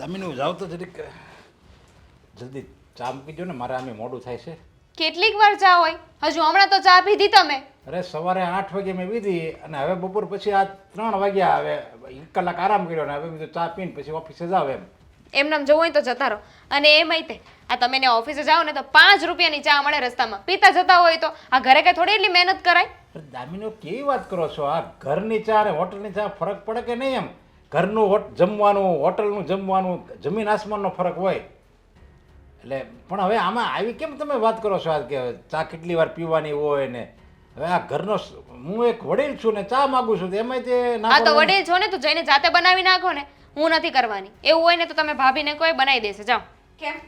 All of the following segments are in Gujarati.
દામિની જાવ તો જરીક જલ્દી ચા મૂકી દો ને, મારે આમે મોડું થાય છે. કેટલીક વાર ચા હોય? હજુ હમણાં તો ચા પીધી તમે. અરે સવારે 8 વાગે મેં પીધી અને હવે બપોર પછી આ 3 વાગ્યા. હવે 1 કલાક આરામ કર્યો ને હવે બીજું ચા પીને પછી ઓફિસે જાવ એમ. એમનામ જવું હોય તો જતા રહો. અને એમાંય તે આ તમે ને ઓફિસે જાઓ ને તો 5 રૂપિયાની ચા મળે રસ્તામાં. પીતા જતા હોય તો આ ઘરે કઈ થોડી એટલી મહેનત કરાય? અરે દામિની કેવી વાત કરો છો? આ ઘરની ચા અને હોટલની ચા ફરક પડે કે નહીં? એમ ઘરનું જમવાનું, હોટલનું જમવાનું, જમીન આસમાનનો ફરક હોય. એટલે પણ હવે આમાં આવી કેમ તમે વાત કરો છો આ કે ચા કેટલી વાર પીવાની હોય ને? હવે આ ઘરનો હું એક વડીલ છું ને ચા માગું છું એમાંય તે ના. હા તો વડીલ છો ને તો જઈને જાતે બનાવી નાખો ને. હું નથી કરવાની. એવું હોય ને તો તમે ભાભીને કોઈ બનાવી દેશે. જાઓ. કેમ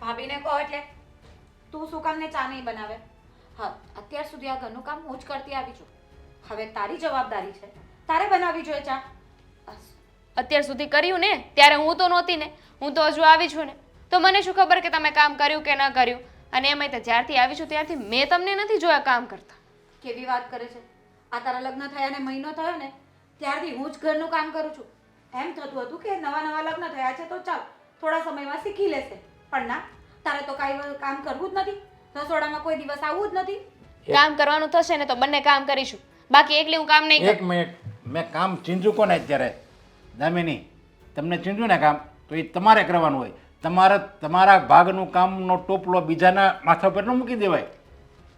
ભાભીને કહો એટલે તું શું કામ ને ચા નહીં બનાવે? હા, અત્યાર સુધી આ ઘરનું કામ હું જ કરતી આવી છું. હવે તારી જવાબદારી છે, તારે બનાવવી જોઈએ ચા. બસ. અત્યાર સુધી કર્યું ને ત્યારે હું તો નહોતી ને, હું તો હજુ આવી છું ને, તો મને શું ખબર કે તમે કામ કર્યું કે ન કર્યું? અને એમાંય તો જ્યારથી આવી છું ત્યારથી મેં તમને નથી જોયા કામ કરતા. કેવી વાત કરે છે? આ તારા લગ્ન થયા ને મહિનો થયો ને ત્યારથી હું જ ઘરનું કામ કરું છું. એમ થતું હતું કે નવા નવા લગ્ન થયા છે તો ચાલ થોડા સમયમાં શીખી લેશે, પણ ના, તારે તો કાંઈ કામ કરવું જ નથી. રસોડામાં કોઈ દિવસ આવવું જ નથી. કામ કરવાનું થશે ને તો બંને કામ કરીશું, બાકી એકલી હું કામ નહીં કરું. 1 મિનિટ, મેં કામ ચીંજું કોને અત્યારે? દામિની, તમને ચીંજું ને કામ તો એ તમારે કરવાનું હોય. તમારા ભાગનું કામનો ટોપલો બીજાના માથા પર ન મૂકી દેવાય.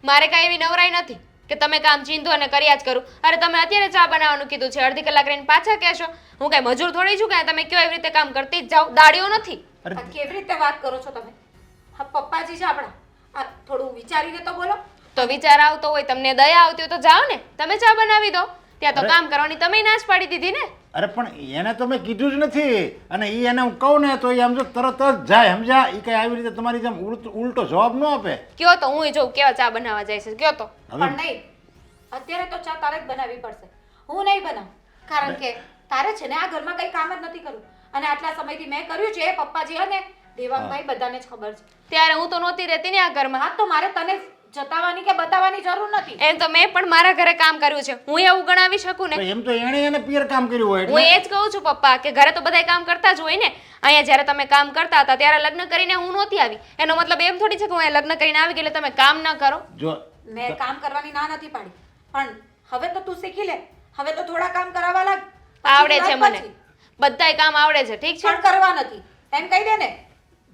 મારે કાંઈ એવી નવરાઈ નથી કે તમે કામ ચીંધો અને કર્યા જ કરું. અરે તમે અત્યારે ચા બનાવવાનું કીધું છે, અડધી કલાક રહીને પાછા કહેશો. હું કાંઈ મજૂર થોડી છું કે તમે કયો એવી રીતે કામ કરતી જ જાઓ? દાડીઓ નથી. અરે આ કેવી રીતે વાત કરો છો તમે? હા, પપ્પાજી છે આપણા. આ થોડું વિચારીને તો બોલો. તો વિચાર આવતો હોય, તમને દયા આવતી હોય તો જાઓ ને, તમે ચા બનાવી દો. ત્યાં તો કામ કરવાની તમે ના જ પાડી દીધી ને. અરે પણ એને તો મેં કીધું જ નથી. અને એ એને હું કહું ને તો એ આમ જો તરત જ જાય, સમજ્યા? એ કઈ આવી રીતે તમારી જેમ ઉલટો જવાબ ન આપે. કયો તો હું જોઉં કેવા ચા બનાવવા જાય છે. કયો તો. પણ નહીં, અત્યારે તો ચા તારે જ બનાવવી પડશે. હું નહીં બનાવું, કારણ કે તારે છે ને આ ઘરમાં કંઈ કામ જ નથી કરવું. અને આટલા સમયથી મેં કર્યું છે એ પપ્પાજી અને દેવાંગભાઈ બધાને જ ખબર છે. ત્યારે હું તો નહોતી રહેતી ને આ ઘરમાં. હા, તો મારે તને જતાવાની કે બતાવવાની જરૂર નથી. એમ તો મેં પણ મારા ઘરે કામ કર્યું છે, હું એવું ગણાવી શકું ને. તો એમ તો એને પિયર કામ કર્યું હોય હું એટલે એ જ કહું છું પપ્પા કે ઘરે તો બધાય કામ કરતા જ હોય ને. અહીંયા જ્યારે તમે કામ કરતા હતા ત્યારે લગ્ન કરીને હું નહોતી આવી. એનો મતલબ એમ થોડી છે કે હું અહીંયા લગ્ન કરીને આવી ગઈ એટલે તમે કામ ન કરો. જો મેં કામ કરવાની ના નથી પાડી, પણ હવે તો તું શીખી લે. હવે તો થોડા કામ કરાવવા લાગ. આવડે છે મને, બધાય કામ આવડે છે. ઠીક છે, પણ કરવા નથી એમ કહી દે ને.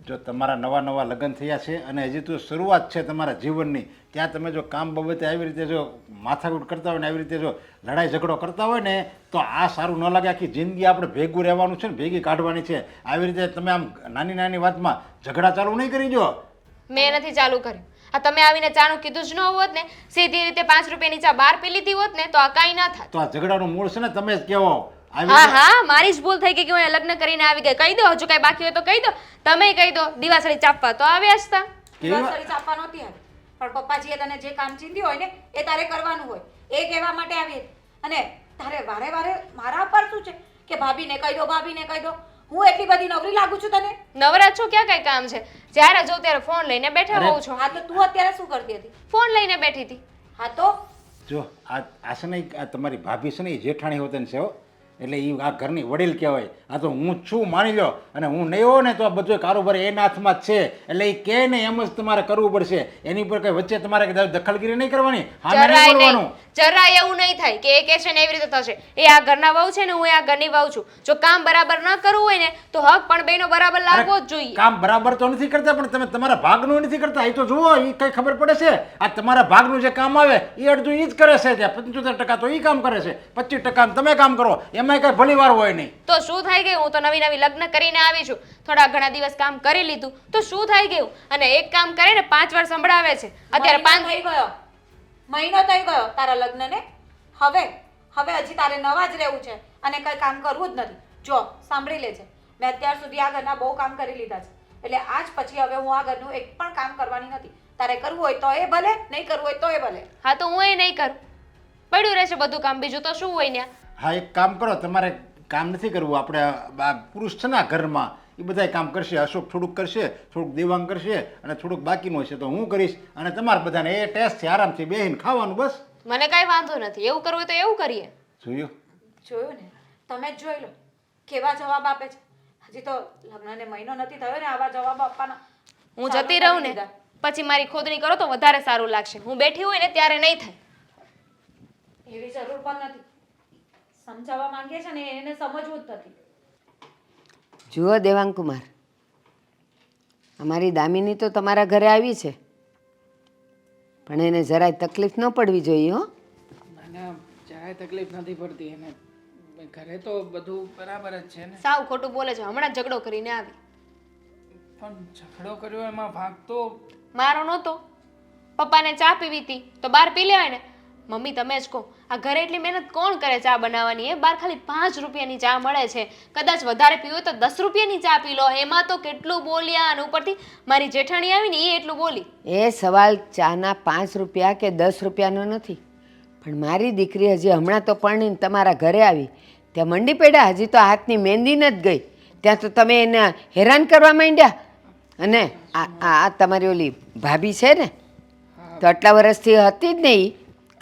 જો તમારા નવા લગ્ન થયા છે અને હજી તો શરૂઆત છે તમારા જીવનની, ત્યાં તમે જો કામ બાબતે આવી રીતે જો માથાકૂટ કરતા હોય ને આવી રીતે જો લડાઈ ઝઘડો કરતા હોય ને તો આ સારું ન લાગે. આખી જિંદગી આપણે ભેગું રહેવાનું છે ને ભેગી કાઢવાની છે. આવી રીતે તમે આમ નાની વાતમાં ઝઘડા ચાલુ નહીં કરી દો. મેં નથી ચાલુ કર્યું. આ તમે આવીને ચાનું કીધું જ ન હોત ને, સીધી રીતે 5 રૂપિયાની ચા બહાર પી લીધી હોત ને તો આ કાંઈ ના થાત. તો આ ઝઘડાનું મૂળ છે ને તમે જ કહેવો. હા હા, મારી જ ભૂલ થઈ ગઈ કે હું લગ્ન કરીને આવી ગઈ. કહી દો, હજુ કઈ બાકી હોય તો કહી દો. તમે કહી દો, દિવાસળી ચાપવા તો આવ્યા જ તા. દિવાસળી ચાપવા નહોતી આવી, પણ પપ્પાજીએ તને જે કામ ચીંધ્યું હોય ને એ તારે કરવાનું હોય. એ કહેવા માટે આવી. અને તારે વારે વારે મારા પર શું છે કે ભાભીને કહી દો, ભાભીને કહી દો. હું એટલી બધી નવરી લાગુ છું તને? નવરા છો, ક્યાં કઈ કામ છે? જ્યારે જો ત્યારે ફોન લઈને બેઠા હોઉં છો. હા, તો તું અત્યારે શું કરતી હતી? ફોન લઈને બેઠી હતી. હા તો જો આ છે ને આ તમારી ભાભી છે ને એ જેઠાણી હોતન છે હો. એટલે એ આ ઘરની વડીલ કહેવાય. આ તો હું જ છું માની લો, અને હું નહીં હોઉં ને તો આ બધો કારોબાર એના હાથમાં જ છે. એટલે એ કહે ને એમ જ તમારે કરવું પડશે. એની ઉપર કઈ વચ્ચે તમારે દખલગીરી નહીં કરવાની. હા, નહીં બોલવાનું. જરાય એવું નહીં થાય કે એ કહેશે ને એવી રીતે થશે. એ આ ઘરના વહુ છે ને હું આ ઘરની વહુ છું. જો કામ બરાબર ન કરવું હોય ને તો હક પણ બેનો બરાબર લાગવો જ જોઈએ. કામ બરાબર તો નથી કરતા પણ તમે તમારા ભાગનું નથી કરતા. એ તો જુઓ, એ કઈ ખબર પડે છે? આ તમારા ભાગનું જે કામ આવે એ અડધું એ જ કરે છે. ત્યાં 75% તો એ કામ કરે છે, 25% તમે કામ કરો. એમાં કઈ ભલી વાર હોય નહીં. તો શું થઈ ગયું? હું તો નવી લગ્ન કરીને આવી છું, થોડા ઘણા દિવસ કામ કરી લીધું તો શું થઈ ગયું? અને એક કામ કરે ને 5 વાર સંભળાવે છે. અત્યારે 5 થઈ ગયો, મહિનો થઈ ગયો તારા લગ્નને. હવે હજી તારે નવા જ રહેવું છે અને કઈ કામ કરવું જ નથી. જો સાંભળી લેજે, મેં અત્યાર સુધી આ ઘરના બહુ કામ કરી લીધા છે. એટલે આજ પછી હવે હું આ ઘરનું એક પણ કામ કરવાની નથી. તારે કરવું હોય તો એ ભલે, નહીં કરવું હોય તો એ ભલે. હા, તો હું એ નહીં કરું. પડ્યું રહેશે બધું કામ, બીજું તો શું હોય ને. હા, એક કામ કરો, તમારે કામ નથી કરવું. આપણે પુરુષ છે ને આ ઘરમાં એ બધા કામ કરશે. અશોક થોડુંક કરશે, થોડુંક દેવાંગ કરશે અને થોડુંક બાકીનું હશે તો હું કરીશ. અને તમારે બધાને એ ટેસ્ટ છે, આરામથી બેસીને ખાવાનું બસ. મને કાંઈ વાંધો નથી. એવું કરવું હોય તો એવું કરીએ. જોયું જોયું ને? તમે જ જોઈ લો કેવા જવાબ આપે છે. હજી તો લગ્નને મહિનો નથી થયો ને આવા જવાબ આપવાના હું ચાલુ જતી કરી રહું ને દીધા. પછી મારી ખોદણી કરો તો વધારે સારું લાગશે. હું બેઠી હોય ને ત્યારે નહીં થાય. એવી જરૂર પણ નથી. સમજાવવા માંગે છે ને એને સમજવું જ નથી. જુઓ દેવાંગકુમાર, અમારી દામિની તો તમારા ઘરે આવી છે, પણ એને જરાય તકલીફ ન પડવી જોઈએ હો. ના જરાય તકલીફ નથી પડતી એને. ઘરે તો બધું બરાબર જ છે ને. સાવ ખોટું બોલે છે. હમણાં જ ઝઘડો કરીને આવી. પણ ઝઘડો કર્યો એમાં ભાગ તો મારો નહોતો. પપ્પાને ચા પીવી હતી તો બહાર પી લેવાય ને. મમ્મી તમે જ કહો, આ ઘરે એટલી મહેનત કોણ કરે ચા બનાવવાની? એ બહાર ખાલી 5 રૂપિયાની ચા મળે છે. કદાચ વધારે પીવું હોય તો 10 રૂપિયાની ચા પી લો. એમાં તો કેટલું બોલ્યા અને ઉપરથી મારી જેઠાણી આવી ને એ એટલું બોલી. એ સવાલ ચાના 5 રૂપિયા કે 10 રૂપિયાનો નથી, પણ મારી દીકરી હજી હમણાં તો પરણીને તમારા ઘરે આવી, ત્યાં મંડી પડ્યા, હજી તો હાથની મહેંદી નથી ગઈ, ત્યાં તો તમે એને હેરાન કરવા માંડ્યા. અને આ તમારી ઓલી ભાભી છે ને, તો આટલા વર્ષથી હતી જ ને, ઈ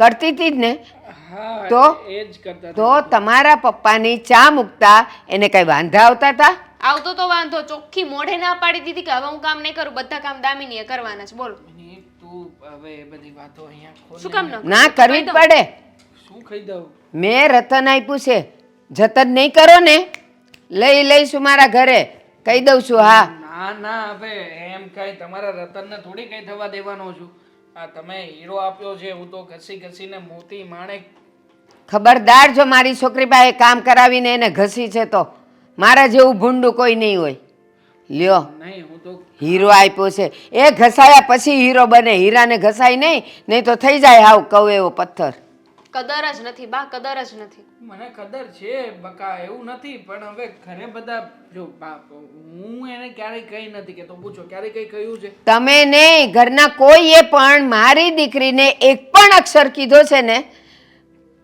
કરતી હતી જ ને, હા તો એ જ કરતા તો તમારા પપ્પાની ચા મૂકતા એને કઈ વાંધા આવતા હતા? આવતો તો વાંધો, ચોખ્ખી મોઢે ના પાડી દીધી કે હવે હું કામ નહીં કરું, બધા કામ દામિનીએ કરવાના છે. બોલો મિની, તું હવે એ બધી વાતો અહીંયા ખોલ શું કામ ન કરું? ના કરવી જ પડે. શું ખાઈ દઉં? મેં રતન આપ્યું છે, જતન નહીં કરો ને લઈ લઈશું મારા ઘરે, કહી દઉં છું. હા ના ના હવે એમ કઈ તમારા રતનને થોડી કઈ થવા દેવાનો છું. આ તમે હીરો આપ્યો છે, હું તો ઘસી ઘસીને મોતી માણેક. ખબરદાર, જો મારી છોકરી પાસે કામ કરાવીને એને ઘસી છે તો મારા જેવું ભૂંડું કોઈ નહીં હોય. લ્યો, નહીં હું તો હીરો આપ્યો છે, એ ઘસાયા પછી હીરો બને, હીરાને ઘસાય નહીં તો થઈ જાય હાવ કહું એવો પથ્થર. કદર જ નથી બા, કદર જ નથી. મને કદર છે બકા, એવું નથી, પણ હવે ઘરે બધા જો બાપ, હું એને ક્યારેય કઈ નથી કેતો. પૂછો ક્યારેય કઈ કહ્યું છે? તમે નહીં, ઘરના કોઈએ પણ મારી દીકરીને એક પણ અક્ષર કીધો છે ને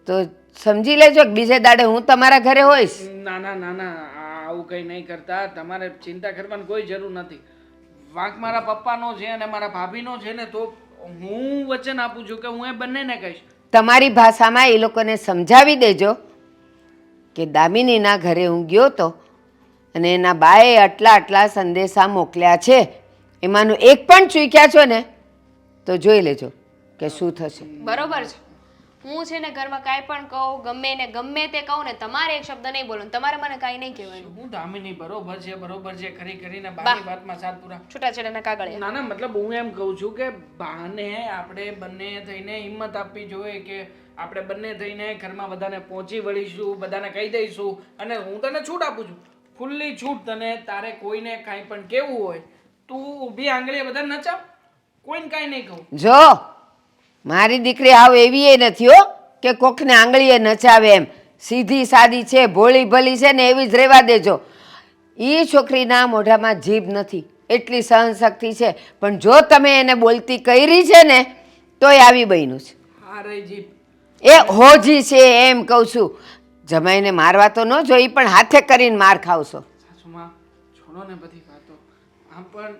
તો સમજી લેજો કે બીજે દાડે હું તમારા ઘરે હોઈશ. ના ના ના ના, આવું કઈ નહીં કરતા. તમારે ચિંતા કરવાની કોઈ જરૂર નથી. વાંક મારા પપ્પાનો છે અને મારા ભાભીનો છે ને, તો હું વચન આપું છું કે હું એ બંનેને કહીશ. તમારી ભાષામાં એ લોકોને સમજાવી દેજો કે દામિનીના ઘરે હું ગયો તો અને એના બાએ આટલા સંદેશા મોકલ્યા છે, એમાંનું એક પણ ચૂક્યા છો ને તો જોઈ લેજો કે શું થશે. બરોબર છે. હું છે ને ઘરમાં કાંઈ પણ કહું, ગમે ને ગમે તે કહું ને, તમારે એક શબ્દ નહીં બોલવાનું, તમારે મને કાંઈ નહીં કહેવાનું. હું દામિની બરોબર છે કરી કરીને બાની વાતમાં સાથ પૂરા. છૂટાછેડાના કાગળિયા. ના ના, મતલબ હું એમ કહું છું કે બાને આપણે બંને થઈને હિંમત આપવી જોઈએ કે આપણે બંને થઈને ઘરમાં બધાને પહોંચી વળીશું, બધાને કહી દઈશું. અને હું તને છૂટ આપું છું, ખુલ્લી છૂટ. તને તારે કોઈને કાંઈ પણ કેવું હોય, તું ઊભી આંગળીએ બધા નચાવ, કોઈને કાંઈ નહીં કહું. જો મારી દીકરી આવ એવી એ નથી હો કે કોકને આંગળીએ નચાવે એમ. સીધી સાદી છે, ભોળી ભલી છે ને એવી જ રહેવા દેજો. એ છોકરીના મોઢામાં જીભ નથી, એટલી સહનશક્તિ છે, પણ જો તમે એને બોલતી કરી છે ને તોય આવી બન્યું છે. હા રહી જીપ. એ હોજી છે એમ કહું છું. જમાઈને મારવા તો ન જોઈ, પણ હાથે કરીને માર ખાવશો. સાસુમાં છોડો ને બધી વાતો. આમ પણ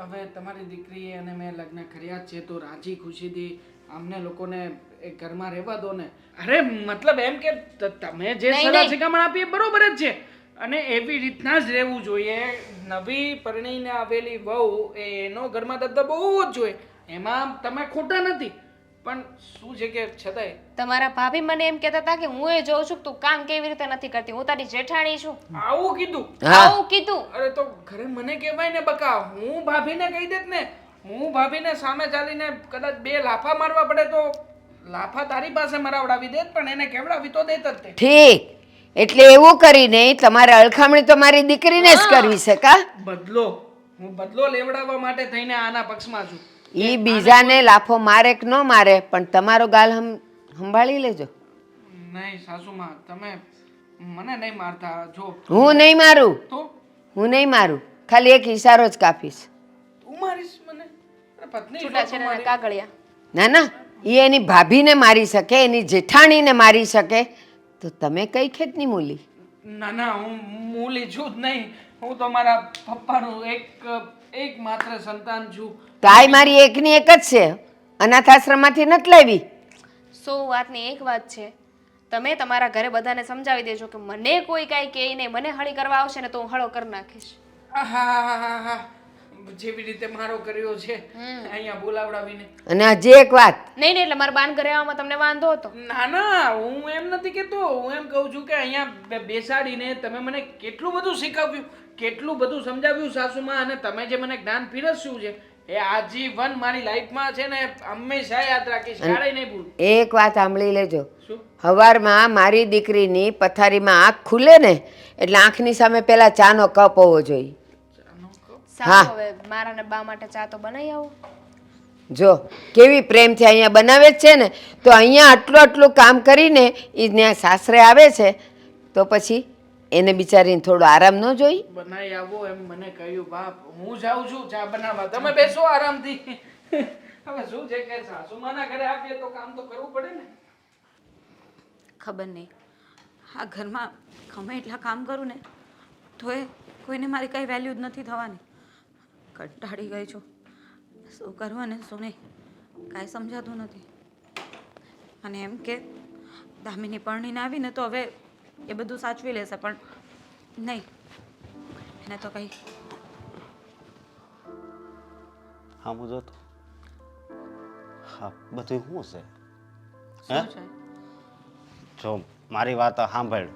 હવે તમારી દીકરીએ અને મેં લગ્ન કર્યા જ છે, તો રાજી ખુશીથી અમને લોકોને એ ઘરમાં રહેવા દો ને. અરે મતલબ એમ કે તમે જે સલાહ શિખામણ આપી એ બરોબર જ છે, અને એવી રીતના જ રહેવું જોઈએ. નવી પરણીને આવેલી વહુ એનો ઘરમાં દબદબો હોવો જ જોઈએ, એમાં તમે ખોટા નથી. પણ શું છે કે છતાંય તમારા ભાભી મને એમ કહેતા હતા કે હું એ જોઉં છું કે તું કામ કેવી રીતે નથી કરતી, હું તારી જેઠાણી છું. આવું કીધું? આવું કીધું? અરે તો ઘરે મને કહેવાય ને બકા, હું ભાભીને કહી દેત ને. હું ભાભીને સામે ચાલીને કદાચ 2 લાફા મારવા પડે તો લાફા તારી પાસે મરાવડાવી દેત, પણ એને કેવડાવી તો દેત જ તે. ઠીક, એટલે એવું કરીને તમારે અળખામણી તો મારી દીકરીને જ કરવી છે કા? બદલો, હું બદલો લેવડાવવા માટે થઈને આના પક્ષમાં છું. ઈ બીજાને લાફો મારે કે ન મારે, પણ તમારો ગાલ સંભાળી લેજો. નહીં સાસુમાં, તમે મને નહીં મારતા. જો હું નહીં મારું, તો હું નહીં મારું, ખાલી એક ઈશારો જ કાપીશ. તું મારીશ મને? અરે પત્ની છો તું છૂટાછેડાના મારી. કાગળિયા. ના ના, એ એની ભાભીને મારી શકે, એની જેઠાણીને મારી શકે, તો તમે કઈ ખેતની મૂલી? ના ના, હું મૂલી છું જ નહીં. હું તો મારા પપ્પાનું એકમાત્ર સંતાન છું. તો આય મારી એકની એક જ છે, અનાથ આશ્રમમાંથી નથી લાવી. 100 વાતની એક વાત છે, તમે તમારા ઘરે બધાને સમજાવી દેજો કે મને કોઈ કાંઈ કહે નહીં, મને હળી કરવા આવશે ને તો હું હળો કરી નાખીશ. આહાહાહાહા. જેવી રીતે મારો કર્યો છે અહીંયા બોલાવડાવીને. અને હજી એક વાત, નહીં નહીં એટલે મારા બાન ઘરે આવવામાં તમને વાંધો હતો? ના ના, હું એમ નથી કહેતો. હું એમ કહું છું કે અહીંયા બેસાડીને તમે મને કેટલું બધું શીખવ્યું, કેટલું બધું સમજાવ્યું સાસુમાં, અને તમે જે મને જ્ઞાન પીરસ્યું છે એ આજીવન મારી લાઈફમાં છે ને હંમેશા યાદ રાખીશ, ક્યારેય નહીં ભૂલું. એક વાત સાંભળી લેજો. શું? સવારમાં મારી દીકરીની પથારીમાં આંખ ખુલે ને એટલે આંખની સામે પેલા ચાનો કપ હોવો જોઈએ. સારું, હવે મારા ને બા માટે ચા તો બનાવી આવો. જો કેવી પ્રેમથી અહીંયા બનાવે જ છે ને, તો અહીંયા આટલું આટલું કામ કરીને એ ત્યાં સાસરે આવે છે તો પછી એને બિચારીને થોડો આરામ ન જોઈ? બનાવી આવો એમ મને કહ્યું બાપ. હું જાઉં છું ચા બનાવવા, તમે બેસો આરામથી. હવે શું છે કે સાસુમાના ઘરે આપીએ તો કામ તો કરવું પડે ને. ખબર નહીં આ ઘરમાં ગમે એટલા કામ કરું ને તો એ કોઈને મારી કંઈ વેલ્યુ જ નથી થવાની. કંટાળી ગઈ છું, શું કરવું ને શું નહીં કાંઈ સમજાતું નથી. અને એમ કે દામિની પરણીને આવીને તો હવે એ બધું સાચવી લેશે, પણ નહીં, એને તો કંઈ. હા હું જોતો. હા બધું શું છે? શું છે? જો મારી વાત સાંભળ,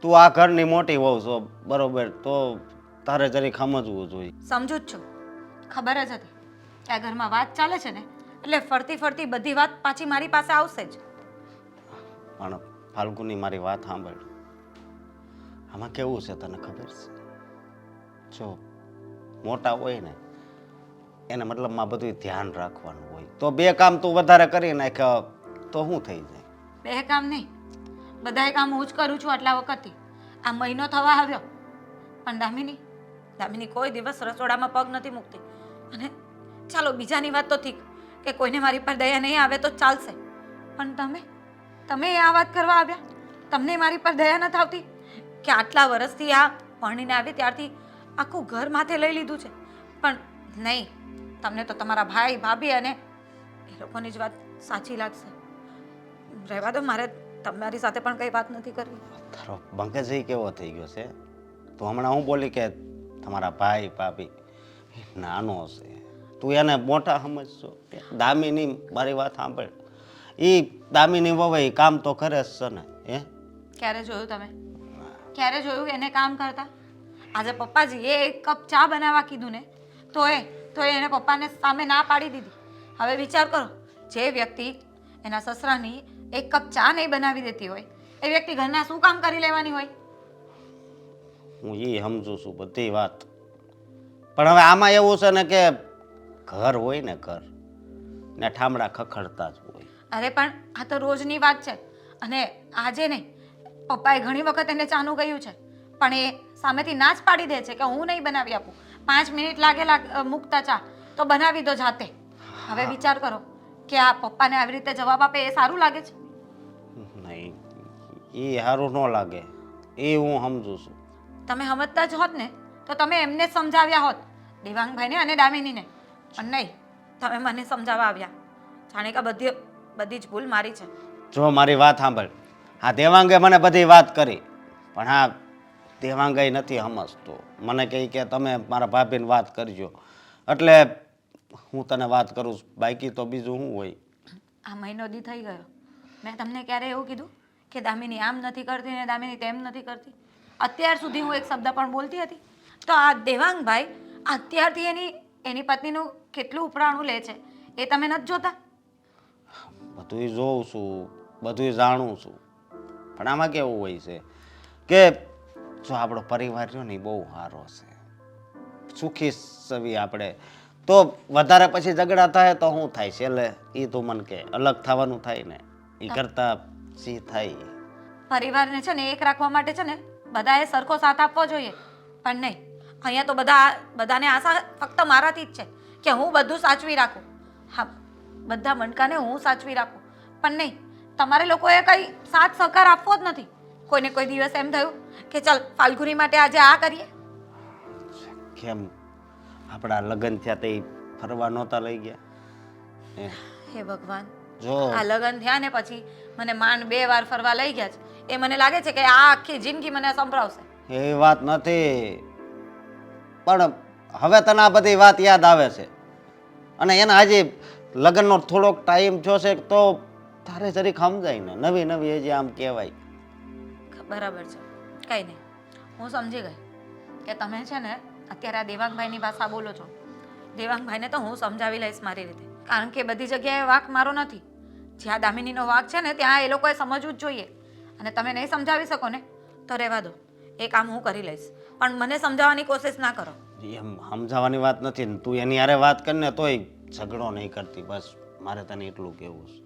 તું આ ઘરની મોટી વહુ છો બરોબર, તો તારે જરીક સમજવું જોઈએ. સમજુ જ છું, ખબર જ હતી કે આ ઘરમાં વાત ચાલે છે ને એટલે ફરતી ફરતી બધી વાત પાછી મારી પાસે આવશે જ. પણ ફાલ્ગુની મારી વાત સાંભળ, આમાં કેવું છે તને ખબર છે? જો મોટા હોય ને એને મતલબમાં બધું ધ્યાન રાખવાનું હોય, તો બે કામ તું વધારે કરી નાખ તો શું થઈ જાય? બે કામ નહીં, બધાય કામ હું જ કરું છું આટલા વખતથી. આ મહિનો થવા આવ્યો પણ દામિની કોઈ દિવસ રસોડામાં પગ નથી મૂકતી. અને ચાલો બીજાની વાત તો ઠીક કે કોઈને મારી પર દયા નહીં આવે તો ચાલશે, પણ તમે આ વાત કરવા આવ્યા? તમને મારી પર દયા નથી આવતી કે આટલા વર્ષથી આ ભણીને આવી ત્યારથી આખું ઘર માથે લઈ લીધું છે? પણ નહીં, તમને તો તમારા ભાઈ ભાભી અને એ લોકોની જ વાત સાચી લાગશે. રહેવા દો, મારે તમારી સાથે પણ કંઈ વાત નથી કરવી. તારો બંકજ કેવો થઈ ગયો છે? તું હમણાં હું બોલી કે તમારા ભાઈ ભાભી નાનો છે, તું એને મોટા સમજશો. દામિની મારી વાત સાંભળ, એ દામિની વવાઈ કામ તો કરે જ છે ને. ક્યારે જોયું તમે? ક્યારે જોયું એને કામ કરતા? આજે પપ્પાજીએ એક કપ ચા બનાવવા કીધું ને તો એને પપ્પાને સામે ના પાડી દીધી. હવે વિચાર કરો, જે વ્યક્તિ એના સસરાની એક કપ ચા નહીં બનાવી દેતી હોય એ વ્યક્તિ ઘરના શું કામ કરી લેવાની હોય? હું એ સમજુ છું બધી વાત, પણ હવે આમાં એવું છે ને કે ઘર હોય ને ઘર ને ઠામડા ખખડતા જ હોય. અરે પણ આ તો રોજની વાત છે, અને આજે નહીં, પપ્પાએ ઘણી વખત એને ચાનું કહ્યું છે પણ એ સામેથી ના જ પાડી દે છે કે હું નહીં બનાવી આપું. 5 મિનિટ લાગે મૂકતા ચા તો બનાવી દો જાતે. હવે વિચાર કરો કે આ પપ્પાને આવી રીતે જવાબ આપે એ સારું લાગે છે? નહીં, એ સારું ન લાગે, એ હું સમજુ છું. તમે સમજતા જ હોત ને તો તમે એમને જ સમજાવ્યા હોત, દેવાંગભાઈને અને દામિનીને. પણ નહીં, તમે મને સમજાવવા આવ્યા. જાણે કે બધી જ ભૂલ મારી છે. જો મારી વાત સાંભળ, હા દેવાંગે મને બધી વાત કરી, પણ હા દેવાંગે નથી સમજતો. મને કહે કે તમે મારા ભાભીને વાત કરજો, એટલે હું તને વાત કરું છું, બાકી તો બીજું શું હોય. આ મહિનો દી થઈ ગયો, મેં તમને ક્યારે એવું કીધું કે દામિની આમ નથી કરતી ને દામિની તેમ નથી કરતી? અત્યાર સુધી હું એક શબ્દ પણ બોલતી હતી? તો આ દેવાંગભાઈ અત્યારથી એની પત્નીનું કેટલું ઉપરાણું લે છે એ તમે નથી જોતા? બધું જોઉં છું, બધું જાણું છું, પણ આમાં કેવું હોય છે કે જો આપણો પરિવાર રહ્યો ને એ બહુ સારો છે, સુખી સવી આપણે, તો વધારે પછી ઝઘડા થાય તો શું થાય? છેલ્લે એ તું મને કે અલગ થવાનું થાય ને, એ કરતા સી થાય. પરિવારને છે ને એક રાખવા માટે છે ને બધાએ સરખો સાથ આપવો જોઈએ, પણ નહીં. અહીંયા તો બધાને આશા ફક્ત મારાથી જ છે કે હું બધું સાચવી રાખું. હા, બધા મણકાને હું સાચવી રાખું, પણ નહીં, તમારે લોકોએ કંઈ સાથ સહકાર આપવો જ નથી. કોઈને કોઈ દિવસ એમ થયું કે ચાલ ફાલ્ગુની માટે આજે આ કરીએ? કેમ આપણા લગ્ન થયા તે ફરવા નહોતા લઈ ગયા? હે ભગવાન, જો આ લગ્ન થયા ને પછી મને માંડ 2 વાર ફરવા લઈ ગયા છે એ મને લાગે છે કે આ આખી જિંદગી મને સંભળાવશે. એ વાત નથી, પણ હવે તને આ બધી વાત યાદ આવે છે અને એના હજી લગ્નનો થોડોક ટાઈમ થયો છે તો તારે જરીક સમજાય ને, નવી નવી હજી આમ કહેવાય. બરાબર છે, કંઈ નહીં, હું સમજી ગઈ કે તમે છે ને અત્યારે આ દેવાંગભાઈની ભાષા બોલો છો. દેવાંગભાઈને તો હું સમજાવી લઈશ મારી રીતે, કારણ કે બધી જગ્યાએ વાંક મારો નથી. જ્યાં દામિનીનો વાંક છે ને ત્યાં એ લોકોએ સમજવું જ જોઈએ. અને તમે નહીં સમજાવી શકો ને તો રહેવા દો, એ કામ હું કરી લઈશ, પણ મને સમજાવવાની કોશિશ ના કરો. એમ સમજાવવાની વાત નથી ને, તું એની હારે વાત કરીને તોય ઝઘડો નહીં કરતી, બસ મારે તને એટલું કહેવું છે.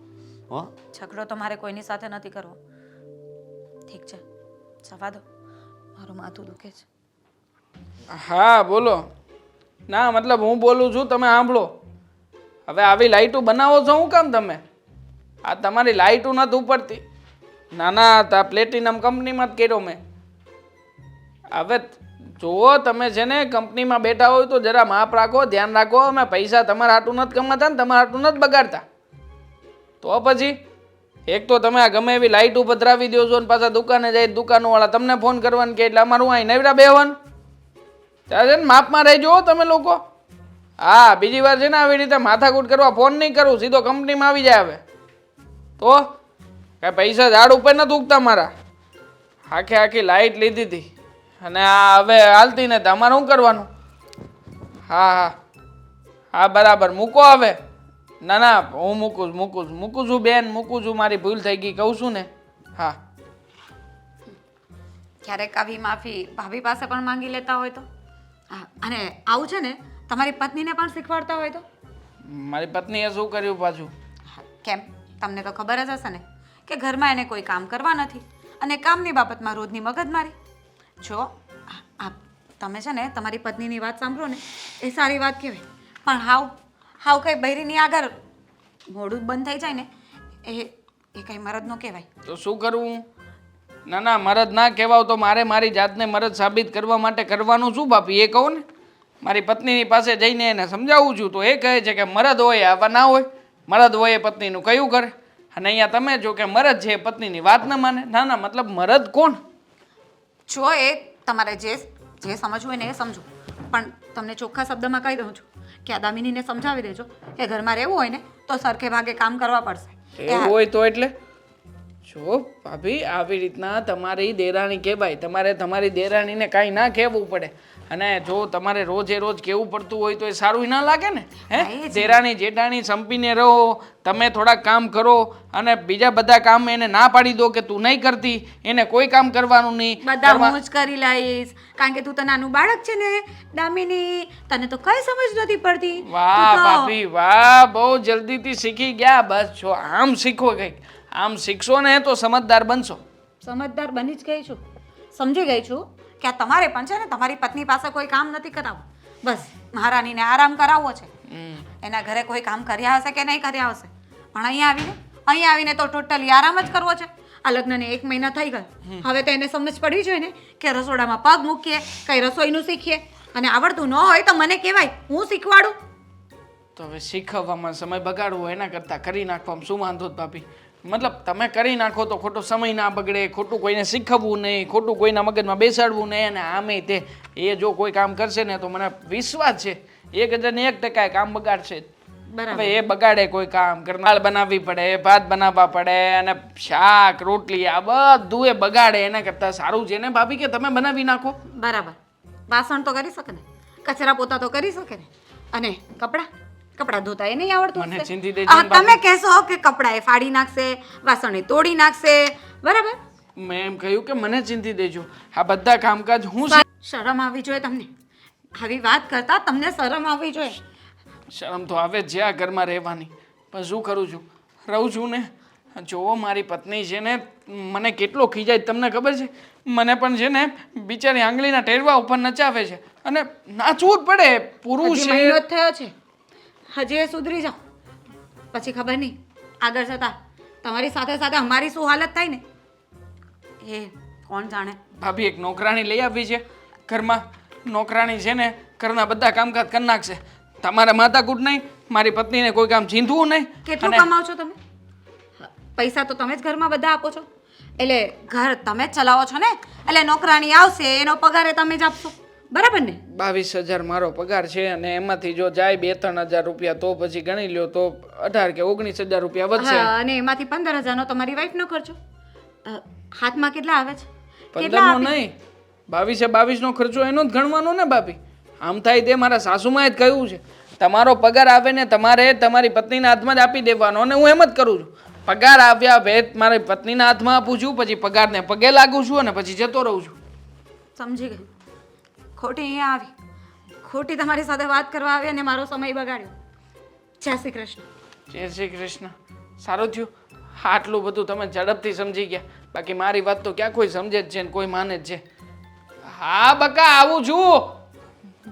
હો, ઝઘડો તો મારે કોઈની સાથે નથી કરવો. ઠીક છે, જવા દો, મારું માથું દુખે છે. હા બોલો. ના મતલબ હું બોલું છું, તમે સાંભળો. હવે આવી લાઈટો બનાવો છો શું કામ તમે? આ તમારી લાઈટો નથી ઉપડતી. નાના હતા પ્લેટિનમ કંપનીમાં જ કર્યો મેં. હવે જુઓ તમે છે ને કંપનીમાં બેઠા હોય તો જરા માપ રાખો, ધ્યાન રાખો. અમે પૈસા તમારા હાટું નથી કમાતા ને તમારા હાટું નથી બગાડતા. તો પછી એક તો તમે આ ગમે એવી લાઈટો પધરાવી દો છો ને પાછા દુકાને જાય દુકાનવાળા તમને ફોન કરવાનું કે એટલે અમારું અહીં નવરા બેહવાનું. ત્યાં છે ને માપમાં રહેજો તમે લોકો. હા બીજી વાર છે ને આવી રીતે માથાકૂટ કરવા ફોન નહીં કરું, સીધો કંપનીમાં આવી જાય. હવે તો કાંઈ પૈસા ઝાડ ઉપર નથી ઉગતા મારા. આખે આખી લાઈટ લીધી હતી અને આ હવે હાલતી નથી, અમારે શું કરવાનું? હા હા હા બરાબર, મૂકો હવે. ના ના હું મૂકું છું બેન, મૂકું છું, મારી ભૂલ થઈ ગઈ કહું છું ને. હા ક્યારેક આવી માફી ભાભી પાસે પણ માંગી લેતા હોય તો. હા, અને આવું છે ને તમારી પત્નીને પણ શીખવાડતા હોય તો. મારી પત્નીએ શું કર્યું પાછું? કેમ, તમને તો ખબર જ હશે ને કે ઘરમાં એને કોઈ કામ કરવા નથી અને કામની બાબતમાં રોજની મગજમારી. જો આ તમે છે ને તમારી પત્નીની વાત સાંભળો ને એ સારી વાત કહેવાય, પણ હાવ કંઈ બૈરીની આગળ મોઢું બંધ થઈ જાય ને એ કંઈ મરદ નો કહેવાય. તો શું કરવું? ના ના મરદ ના કહેવાવ તો મારે મારી જાતને મરદ સાબિત કરવા માટે કરવાનું શું બાપી? એ કહો ને. મારી પત્નીની પાસે જઈને એને સમજાવું છું તો એ કહે છે કે મરદ હોય આવા ના હોય, મરદ હોય એ પત્નીનું કયું કરે. અને અહીંયા તમે જો કે મરદ છે એ પત્નીની વાત ન માને. ના ના મતલબ મરદ કોણ? જો એ તમારે જે સમજવું હોય ને એ સમજો, પણ તમને ચોખ્ખા શબ્દમાં કહી દઉં છું કે આ દામિનીને સમજાવી દેજો કે ઘરમાં રહેવું હોય ને તો સરખે ભાગે કામ કરવા પડશે. એવું હોય તો એટલે જો ભાભી આવી રીતના તમારી દેરાણી કહેવાય, તમારે તમારી દેરાણીને કાંઈ ના કહેવું પડે. અને જો તમારે રોજે રોજ કહેવું પડતું હોય તો એ સારું ના લાગે ને. હે દેરાણી જેઠાણી સંપીને રહો, તમે થોડાક કામ કરો અને બીજા બધા કામ એને ના પાડી દો કે તું નહીં કરતી, એને કોઈ કામ કરવાનું નહીં. બધા હું જ કરી લઈશ કારણ કે તું તો નાનું બાળક છે ને દામિની, તને તો કઈ સમજ નથી પડતી. વાહ ભાભી વાહ, બહુ જલ્દીથી શીખી ગયા. બસ જો આમ શીખો કંઈક, આમ શીખશો ને તો સમજદાર બનશો. સમજદાર બની જ ગઈ છું, સમજી ગઈ છું કે આ તમારે પણ છે ને તમારી પત્ની પાસે કોઈ કામ નથી કરાવવું, બસ મહારાણીને આરામ કરાવવો છે. એના ઘરે કોઈ કામ કર્યા હશે કે નહીં કર્યા હશે, પણ અહીંયા આવીને તો ટોટલી આરામ જ કરવો છે. આ લગ્નને 1 મહિના થઈ ગયા, હવે તો એને સમજ પડવી જોઈએ ને કે રસોડામાં પગ મૂકીએ, કઈ રસોઈનું શીખીએ. અને આવડતું ન હોય તો મને કહેવાય, હું શીખવાડું. તો હવે શીખવવામાં સમય બગાડવો એના કરતાં કરી નાખવામાં શું વાંધો જ ભાભી? મતલબ તમે કરી નાખો તો ખોટો સમય ના બગડે, ખોટું કોઈને શીખવવું નહીં, ખોટું કોઈના મગજમાં બેસાડવું નહીં. અને આમે તે એ જો કોઈ કામ કરશે ને તો મને વિશ્વાસ છે 1000% કામ બગાડશે. હવે એ બગાડે કોઈ કામ, દાળ બનાવવી પડે, ભાત બનાવવા પડે અને શાક રોટલી આ બધું એ બગાડે. એના કરતાં સારું છે ને ભાભી કે તમે બનાવી નાખો. બરાબર, વાસણ તો કરી શકે ને, કચરા પોતા તો કરી શકે ને, અને કપડાં ધોતા એ નહીં આવડતું મને હશે. ચિંતી દેજો ને તમે કહેશો કે કપડાં એ ફાડી નાખશે, વાસણ એ તોડી નાખશે, બરાબર. મેં એમ કહ્યું કે મને ચિંતી દેજો. આ બધા કામકાજ હું શરમ આવવી જોઈએ તમને, આવી વાત કરતા તમને શરમ આવવી જોઈએ. શરમ તો આવે જ છે આ ઘરમાં રહેવાની, પણ શું કરું છું, રહું છું ને. જુઓ મારી પત્ની છે ને મને કેટલો ખીજાય તમને ખબર છે. મને પણ છે ને બિચારી આંગળીના ટેરવા ઉપર નચાવે છે અને નાચવું જ પડે. પુરુષ હજી મહિનો જ થયો છે, હજી એ સુધરી જાઓ, પછી ખબર નહીં આગળ જતા તમારી સાથે સાથે અમારી શું હાલત થાય ને એ કોણ જાણે. ભાભી એક નોકરાણી લઈ આવી છે ઘરમાં. નોકરાણી છે ને ઘરના બધા કામકાજ કરી નાખશે. તમારે માથાકૂટ નહીં, મારી પત્નીને કોઈ કામ ચીંધવું નહીં. કેટલું કમાવ છો તમે? પૈસા તો તમે જ ઘરમાં બધા આપો છો, એટલે ઘર તમે જ ચલાવો છો ને, એટલે નોકરાણી આવશે એનો પગારે તમે જ આપશો, બરાબર ને? 22,000 મારો પગાર છે અને એમાંથી જો જાય 2-3 હજાર રૂપિયા તો પછી ગણી લ્યો તો 18 કે 19,000 રૂપિયા વધશે. હા, અને એમાંથી 15,000નો તમારી વાઈફનો ખર્ચો. હાથમાં કેટલા આવે છે? 15 નો નહીં, 22 નો ખર્ચો એનો જ ગણવાનો ને ભાભી. આમ થાય તે મારા સાસુમાએ જ કહ્યું છે, તમારો પગાર આવે ને તમારે તમારી પત્નીના હાથમાં જ આપી દેવાનો, અને હું એમ જ કરું છું. પગાર આવ્યા ભેટ મારી પત્નીના હાથમાં આપું છું, પછી પગારને પગે લાગુ છું અને પછી જતો રહું છું. સમજી ગઈ. ખોટી અહીંયા આવી, ખોટી તમારી સાથે વાત કરવા આવી અને મારો સમય બગાડ્યો. જય શ્રી કૃષ્ણ. જય શ્રી કૃષ્ણ. સારું થયું આટલું બધું તમે ઝડપથી સમજી ગયા, બાકી મારી વાત તો ક્યાં કોઈ સમજે જ છે ને કોઈ માને જ છે. હા બકા આવું છું,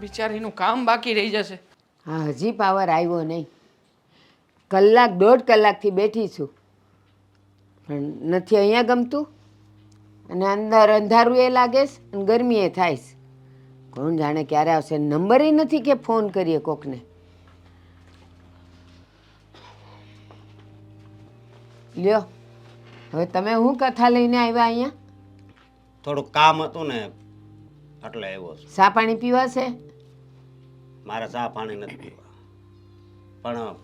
બિચારીનું કામ બાકી રહી જશે. હા, હજી પાવર આવ્યો નહીં. કલાક 1.5 કલાકથી બેઠી છું, પણ નથી અહીંયા ગમતું, અને અંદર અંધારું એ લાગે છે અને ગરમી એ થાય છે. કોણ જાણે ક્યારે આવશે. નંબર ય નથી કે ફોન કરીએ કોકને. લ્યો, હવે તમે શું કથા લઈને આવ્યા અહીંયા? થોડુંક કામ હતું ને એટલે આવ્યો છું. ચા પાણી પીવાશે? મારે ચા પાણી નથી પીવા, પણ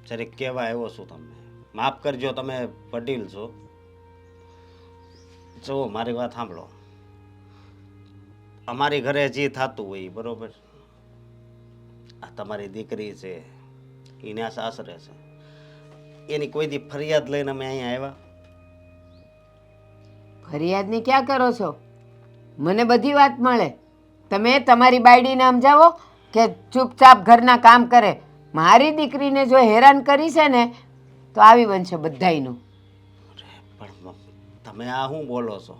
જરીક કહેવા આવ્યો છું તમને. માફ કરજો, તમે વડીલ છો. જુઓ મારી વાત સાંભળો. અમારી ઘરે જે થતું હોય ઈ બરોબર. આ તમારી દીકરી છે, એને આ સાસરે છે, એની કોઈ દી ફરિયાદ લઈને અમે અહીંયા આવ્યા? ફરિયાદની ક્યાં કરો છો? મને બધી વાત મળે. તમે તમારી બાયડીને સમજાવો કે ચૂપચાપ ઘરના કામ કરે. મારી દીકરીને જો હેરાન કરી છે ને તો આવી બનશે બધાયનું. પણ તમે આ શું બોલો છો?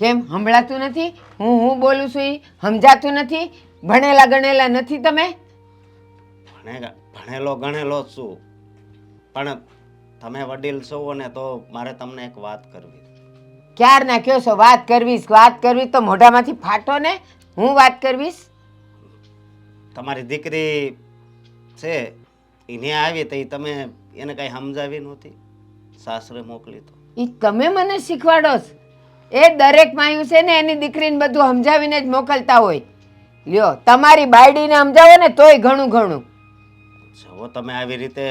કેમ સંભળાતું નથી? હું બોલું છું એ સમજાતું નથી? ભણેલા ગણેલા નથી તમે? ભણેલો ગણેલો જ છું, પણ તમે વડીલ છો ને તો મારે તમને એક વાત કરવી. ક્યાર ના કયો છો વાત કરવીશ? વાત કરવી તો મોઢામાંથી ફાટો ને. હું વાત કરવીશ? તમારી દીકરી છે એને આવી તો તમે એને કઈ સમજાવી નહોતી? સાસરે મોકલી તો એ તમે મને શીખવાડો છો? એ દરેક માયું છે ને એની દીકરીને બધું સમજાવીને જ મોકલતા હોય. લ્યો, તમારી બાયડીને સમજાવો ને તોય ઘણું ઘણું. જો તમે આવી રીતે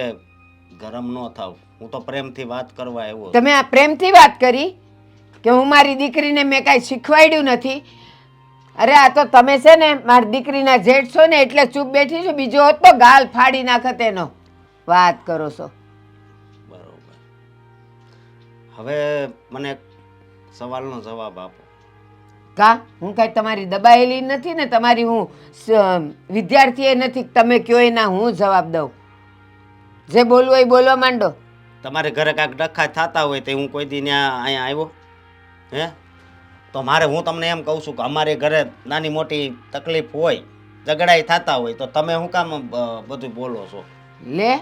ગરમ ન થાવ, હું તો પ્રેમથી વાત કરવા આવ્યો છું. તમે આ પ્રેમથી વાત કરી કે હું મારી દીકરીને મેં કાંઈ શીખવાડ્યું નથી? અરે આ તો તમે છે ને મારી દીકરીના જેઠ છો ને એટલે ચૂપ બેઠી છું, બીજો હોત તો ગાલ ફાડી નાખત એનો. વાત કરો છો. બરોબર. હવે મને એક સવાલનો જવાબ આપો. કા હું કાંઈ તમારી દબાયેલી નથી ને, તમારી હું વિદ્યાર્થી એ નથી તમે કયો એના હું જવાબ દઉં. જે બોલવું હોય બોલવા માંડો. તમારે ઘરે કાંઈક ડખા થતા હોય તો હું કોઈ દી અહીંયા આવ્યો? હે? તો મારે હું તમને એમ કહું છું કે અમારે ઘરે નાની મોટી તકલીફ હોય, ઝઘડાઈ થતા હોય તો તમે શું કામ બધું બોલો છો? લે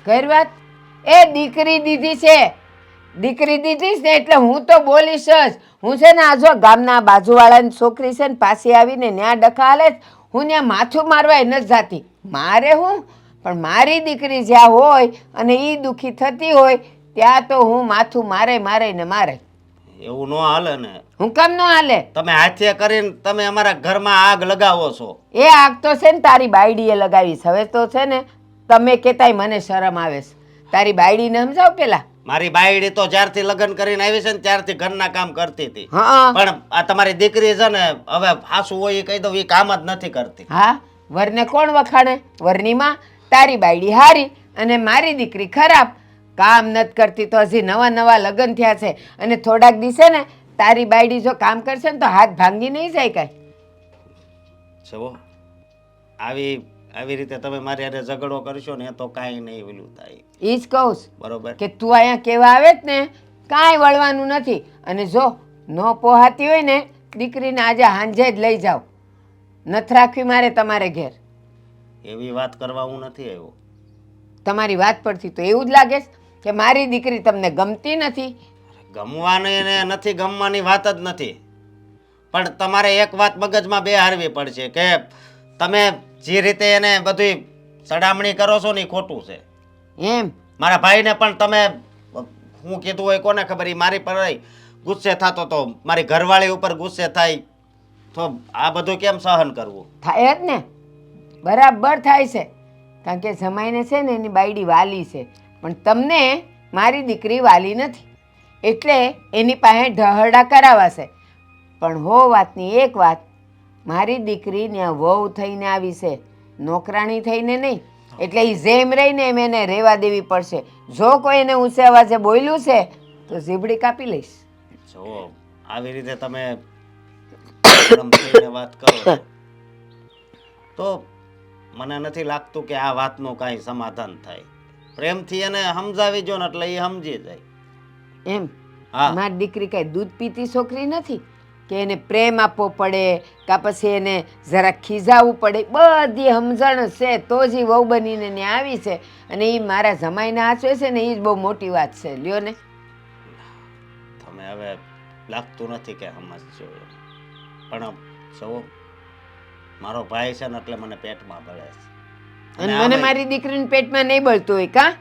કઈ વાત? એ દીકરી દીધી છે, દીકરી દીધી છે ને એટલે હું તો બોલીશ જ. હું છે ને આ જો ગામના બાજુવાળાની છોકરી છે ને પાછી આવીને ન્યા ડખા હાલે જ, હું ત્યાં માથું મારવા નથી જાતી. મારે હું પણ મારી દીકરી જ્યાં હોય અને એ દુઃખી થતી હોય ત્યાં તો હું માથું મારે ને મારે. એવું ન હાલે ને. હું કેમ ન હાલે? તમે હાથે કરીને તમે અમારા ઘરમાં આગ લગાવો છો. એ આગ તો છે ને તારી બાયડીએ લગાવીશ. હવે તો છે ને તમે કહેતાય મને શરમ આવે છે. તારી બાયડીને સમજાવ પેલા. મારી બાયડી તો જ્યારથી લગ્ન કરીને આવી છે ને ત્યારથી ઘરના કામ કરતી હતી. હા પણ આ તમારી દીકરી છે ને હવે હાસુ હોય એ કહી દઉં એ કામ જ નથી કરતી. હા, વરને કોણ વખાણે? વરની માં. તારી બાયડી હારી અને મારી દીકરી ખરાબ. કામ નથી કરતી તો હજી નવા લગ્ન થયા છે અને થોડાક દિવસે ને તારી બાયડી જો કામ કરશે ને તો હાથ ભાંગી નહીં જાય કાંઈ. જુઓ આવી રીતે તમે મારી હારે ઝઘડો કરશો ને તો કાંઈ નહીં ઓલું થાય. એ જ કહું છું બરોબર કે તું અહીંયા કહેવા આવે જ ને કાંઈ વળવાનું નથી. અને જો ન પોહાતી હોય ને દીકરીને આજે હાંજે જ લઈ જાઓ. નથી રાખવી મારે તમારે ઘેર. એવી વાત કરવા હું નથી આવ્યો. તમારી વાત પરથી તો એવું જ લાગે છે કે મારી દીકરી તમને ગમતી નથી. ગમવાની ને નથી ગમવાની વાત જ નથી, પણ તમારે એક વાત મગજમાં બેહારવી પડશે કે તમે જે રીતે એને બધી સડામણી કરો છો ને એ ખોટું છે. એમ? મારા ભાઈને પણ તમે હું કીધું હોય કોને ખબર, ઈ મારી પર ગુસ્સે થતો તો મારી ઘરવાળી ઉપર ગુસ્સે થાય તો આ બધું કેમ સહન કરવું? થાય જ ને, બરાબર થાય છે. કારણ કે જમાઈને છે ને એની બાયડી વાલી છે, પણ તમને મારી દીકરી વાલી નથી, એટલે એની પાસે ઢહરડા કરાવાશે. પણ હો વાતની એક વાત, મારી દીકરી ત્યાં વહુ થઈને આવી છે, નોકરાણી થઈને નહીં. એટલે એ જેમ રહીને એમ એને રહેવા દેવી પડશે. જો કોઈ એને ઊંચે અવાજે બોલ્યું છે તો ઝીબડી કાપી લઈશ. જો આવી રીતે તમે ગરમ થઈને વાત કરો છો તો મને નથી લાગતું કે આ વાતનું કાંઈ સમાધાન થાય. પ્રેમથી એને સમજાવી જો ને એટલે એ સમજી જાય. એમ હા. મારી દીકરી કઈ દૂધ પીતી છોકરી નથી કે એને પ્રેમ આપવો પડે કાં પછી એને જરા ખીજાવવું પડે. બધી સમજણ છે તો જ ઈ વહુ બનીને ને આવી છે, અને એ મારા જમાઈને આચવે છે ને એ જ બહુ મોટી વાત છે. લ્યો ને, તમે હવે લાગતું નથી કે સમજજો એમ. પણ જુઓ, મારો ભાઈ છે ને એટલે મને પેટમાં બળે છે. અને મને આમાંય- મારી દીકરીને પેટમાં નહીં બળતું હોય કાં?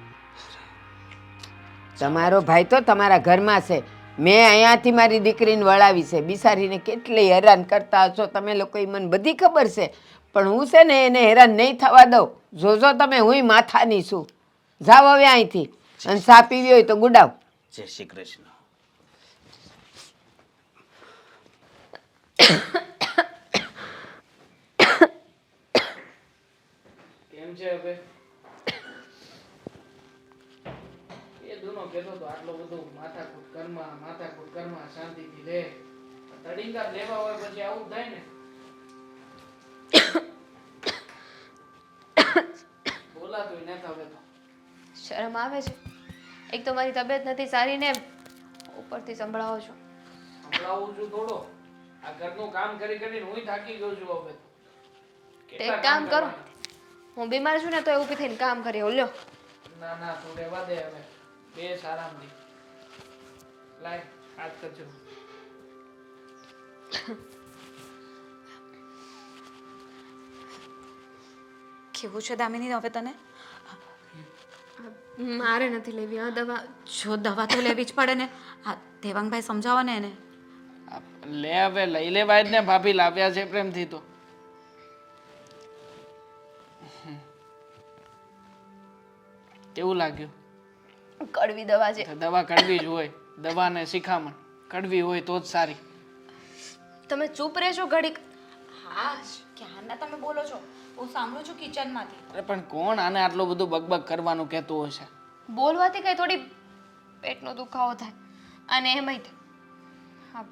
તમારો ભાઈ તો તમારા ઘરમાં છે. મેં અહીંયાથી મારી દીકરીને વળાવી છે. બિસારીને કેટલી હેરાન કરતા હશો તમે લોકો, એ મને બધી ખબર છે. પણ હું છે ને એને હેરાન નહીં થવા દઉં. જોજો તમે, હુંય માથાની છું. જાઓ હવે અહીંથી, અને સા પીવી હોય તો ગુડાવ. જય શ્રી કૃષ્ણ. કેમ છે હવે? એ દૂનો કહેતો તો આટલો બધું માથાકૂટ કરમાં શાંતિથી લે. તડીંગા લેવા હોય પછી આવું થાય ને. બોલાતું ન હવે તો. શરમ આવે છે? એક તો મારી તબિયત નથી સારી ને ઉપરથી સંભળાવો છો. સંભળાવું છું થોડો. આ ઘરનું કામ કરી કરીને હું થાકી ગયો છું હવે તો. તો એક કામ કરો, હું બીમાર છું ને તો ઊભી થઈને કામ કરી લ્યો. ના ના તું રહેવા દે હવે. બે આરામથી. લાય હાથ કરજો. કેવું છે દામિની હવે તને? મારે નથી લેવી આ દવા. જો દવા તો લેવી જ પડે ને. હા, દેવાંગભાઈ સમજાવો ને એને. લે હવે લઈ લેવાય જ ને, ભાભી લાવ્યા છે પ્રેમથી તો. કેવું લાગ્યું? કડવી દવા છે. તો દવા કડવી જ હોય. દવાને શિખામણ કડવી હોય તો જ સારી. તમે ચૂપ રહેશો ઘડીક? હા, ક્યારના તમે બોલો છો? હું સાંભળું છું કિચનમાંથી. અરે પણ કોણ આને આટલું બધું બકબક કરવાનું કહેતું હશે? બોલવાથી કઈ થોડી પેટનો દુખાવો થાય, અને એમાંય તે હા,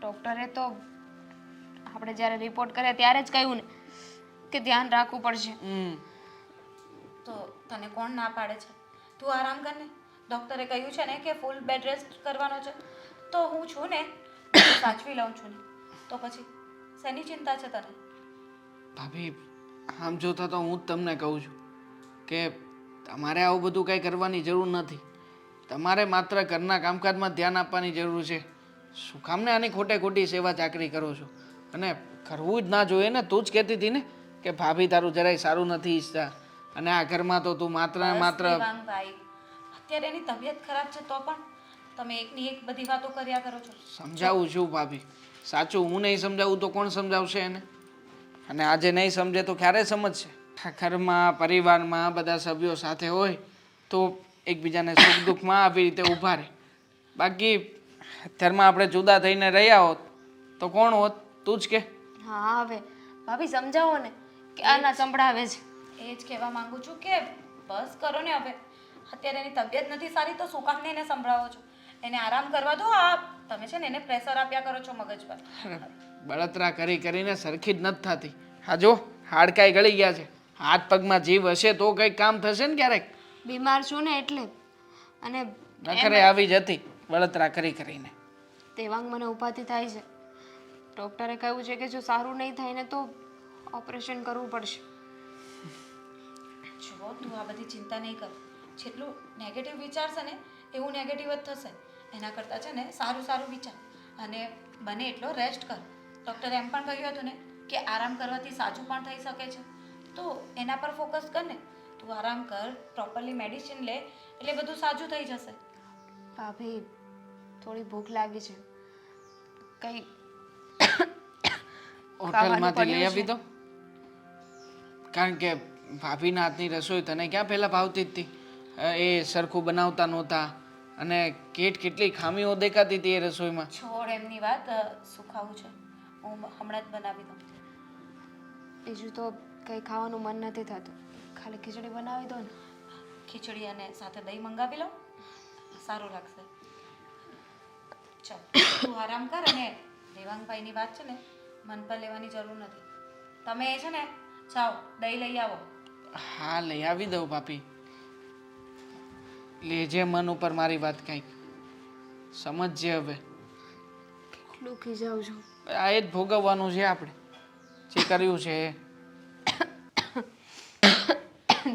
ડૉક્ટરે તો આપણે જ્યારે રિપોર્ટ કર્યા ત્યારે જ કહ્યું ને કે ધ્યાન રાખવું પડશે. તો તને કોણ ના પાડે છે? તું આરામ કર ને. ડૉક્ટરે કહ્યું છે ને કે ફૂલ બેડ રેસ્ટ કરવાનો છે. તો હું છું ને, હું સાચવી લઉં છું ને. તો પછી શેની ચિંતા છે તને? ભાભી આમ જોતા તો હું જ તમને કહું છું કે તમારે આવું બધું કંઈ કરવાની જરૂર નથી. તમારે માત્ર ઘરના કામકાજમાં ધ્યાન આપવાની જરૂર છે. શું કામને આની ખોટે ખોટી સેવા ચાકરી કરો છો? અને કરવું જ ના જોઈએ ને. તું જ કહેતી હતી ને કે ભાભી તારું જરાય સારું નથી ઈચ્છતા, અને આ ઘરમાં તો તું માત્ર ને માત્ર. દેવાંગભાઈ, અત્યારે એની તબિયત ખરાબ છે તો પણ તમે એકની એક બધી વાતો કર્યા કરો છો. સમજાવું છું ભાભી. સાચું હું નહીં સમજાવું તો કોણ સમજાવશે એને? અને આજે નહીં સમજે તો ક્યારે સમજશે? આ ઘરમાં પરિવારમાં બધા સભ્યો સાથે હોય તો એકબીજાને સુખ દુઃખમાં આવી રીતે ઊભા રહે. બાકી અત્યારમાં આપણે જુદા થઈને રહ્યા હોત તો કોણ હોત? તું જ કે. હા, હવે ભાભી સમજાવો ને કે આ ના સંભળાવે છે. એ જ કહેવા માંગુ છું કે બસ કરો ને હવે. અત્યારે એની તબિયત નથી સારી તો શું કામને એને સંભળાવો છો? એને આરામ કરવા દો. આ તમે છે ને એને પ્રેશર આપ્યા કરો છો મગજ પર. બળતરા કરી કરીને સરખી જ નથી થતી. હા જો હાડકાઈ ગળી ગયા છે. હાથ પગમાં જીવ હશે તો કંઈક કામ થશે ને ક્યારેક. બીમાર છું ને એટલે. અને નખરે આવી જતી બળતરા કરી કરીને. દેવાંગ મને ઉપાધિ થાય છે. ડૉક્ટરે કહ્યું છે કે જો સારું નહીં થાય ને તો ઓપરેશન કરવું પડશે. જો તું આ બધી ચિંતા નહીં કર. જેટલું નેગેટિવ વિચારશે ને એવું નેગેટિવ જ થશે. એના કરતાં છે ને સારું સારું વિચાર અને બને એટલો રેસ્ટ કર. ડૉક્ટરે એમ પણ કહ્યું હતું ને કે આરામ કરવાથી સાજું પણ થઈ શકે છે. તો એના પર ફોકસ કર ને. તું આરામ કર, પ્રોપરલી મેડિસિન લે એટલે બધું સાજું થઈ જશે. ભાભી થોડી ભૂખ લાગી છે, કંઈ હોટલમાંથી લઈ આવી દો. કારણ કે ભાભીના હાથની રસોઈ તને ક્યાં પહેલા ભાવતી જ હતી. એ સરખું બનાવતા નહોતા અને કેટલી ખામીઓ દેખાતી હતી એ રસોઈમાં. છોડ એમની વાત. શું ખાવું છે હું હમણાં જ બનાવી દઉં. બીજું તો કંઈ ખાવાનું મન નથી થતું, ખાલી ખીચડી બનાવી દો ને. ખીચડી અને સાથે દહીં મંગાવી લઉં, સારું લાગશે. ચાલ તું આરામ કર. અને દેવાંગભાઈની વાત છે ને મન પર લેવાની જરૂર નથી. તમે છે ને જાઓ દહીં લઈ આવો. હા, લઈ આવી દઉં ભાભી. લેજે મન ઉપર મારી વાત કંઈક. સમજજે હવે. કેટલું ખીજાવું છું. આ એ જ ભોગવવાનું છે આપણે જે કર્યું છે એ.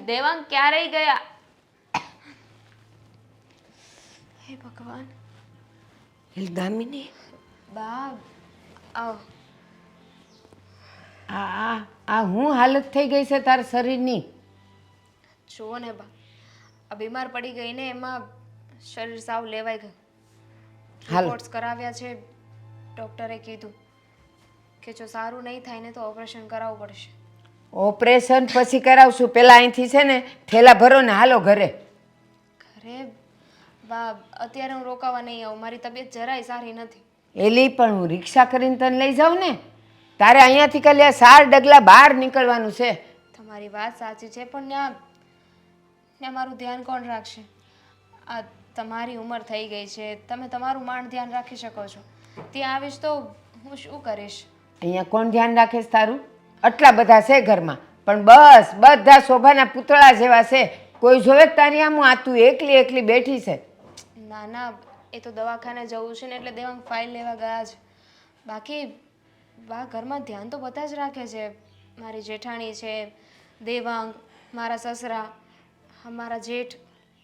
દેવાંગ ક્યારેય ગયા? હે ભગવાન. દામિની, બા આવો. આ હું હાલત થઈ ગઈ છે તારા શરીરની? જુઓ ને બા, આ બીમાર પડી ગઈ ને એમાં શરીર સાવ લેવાઈ ગયું. હાલ. રિપોર્ટ્સ કરાવ્યા છે. ડૉક્ટરે કીધું કે જો સારું નહીં થાય ને તો ઓપરેશન કરાવવું પડશે. ઓપરેશન પછી કરાવશું, પેલા અહીંથી છે ને થેલા ભરો ને હાલો ઘરે. ઘરે બા અત્યારે હું રોકાવા નહીં આવું, મારી તબિયત જરાય સારી નથી. એલી પણ હું રિક્ષા કરીને તને લઈ જાઉં ને. તારે અહીંયાથી ખાલી 4 ડગલા બહાર નીકળવાનું છે. તમારી વાત સાચી છે, પણ ત્યાં મારું ધ્યાન કોણ રાખશે? આ તમારી ઉંમર થઈ ગઈ છે, તમે તમારું માંડ ધ્યાન રાખી શકો છો. ત્યાં આવીશ તો હું શું કરીશ? અહીંયા કોણ ધ્યાન રાખે છે તારું? આટલા બધા છે ઘરમાં, પણ બસ બધા શોભાના પૂતળા જેવા છે. કોઈ જોવે જ તારી આમ આ તું એકલી એકલી બેઠી છે. ના ના, એ તો દવાખાને જવું છે ને એટલે દેવાંગ ફાઇલ લેવા ગયા છે. બાકી બા ઘરમાં ધ્યાન તો બધા જ રાખે છે. મારી જેઠાણી છે, દેવાંગ, મારા સસરા, મારા જેઠ,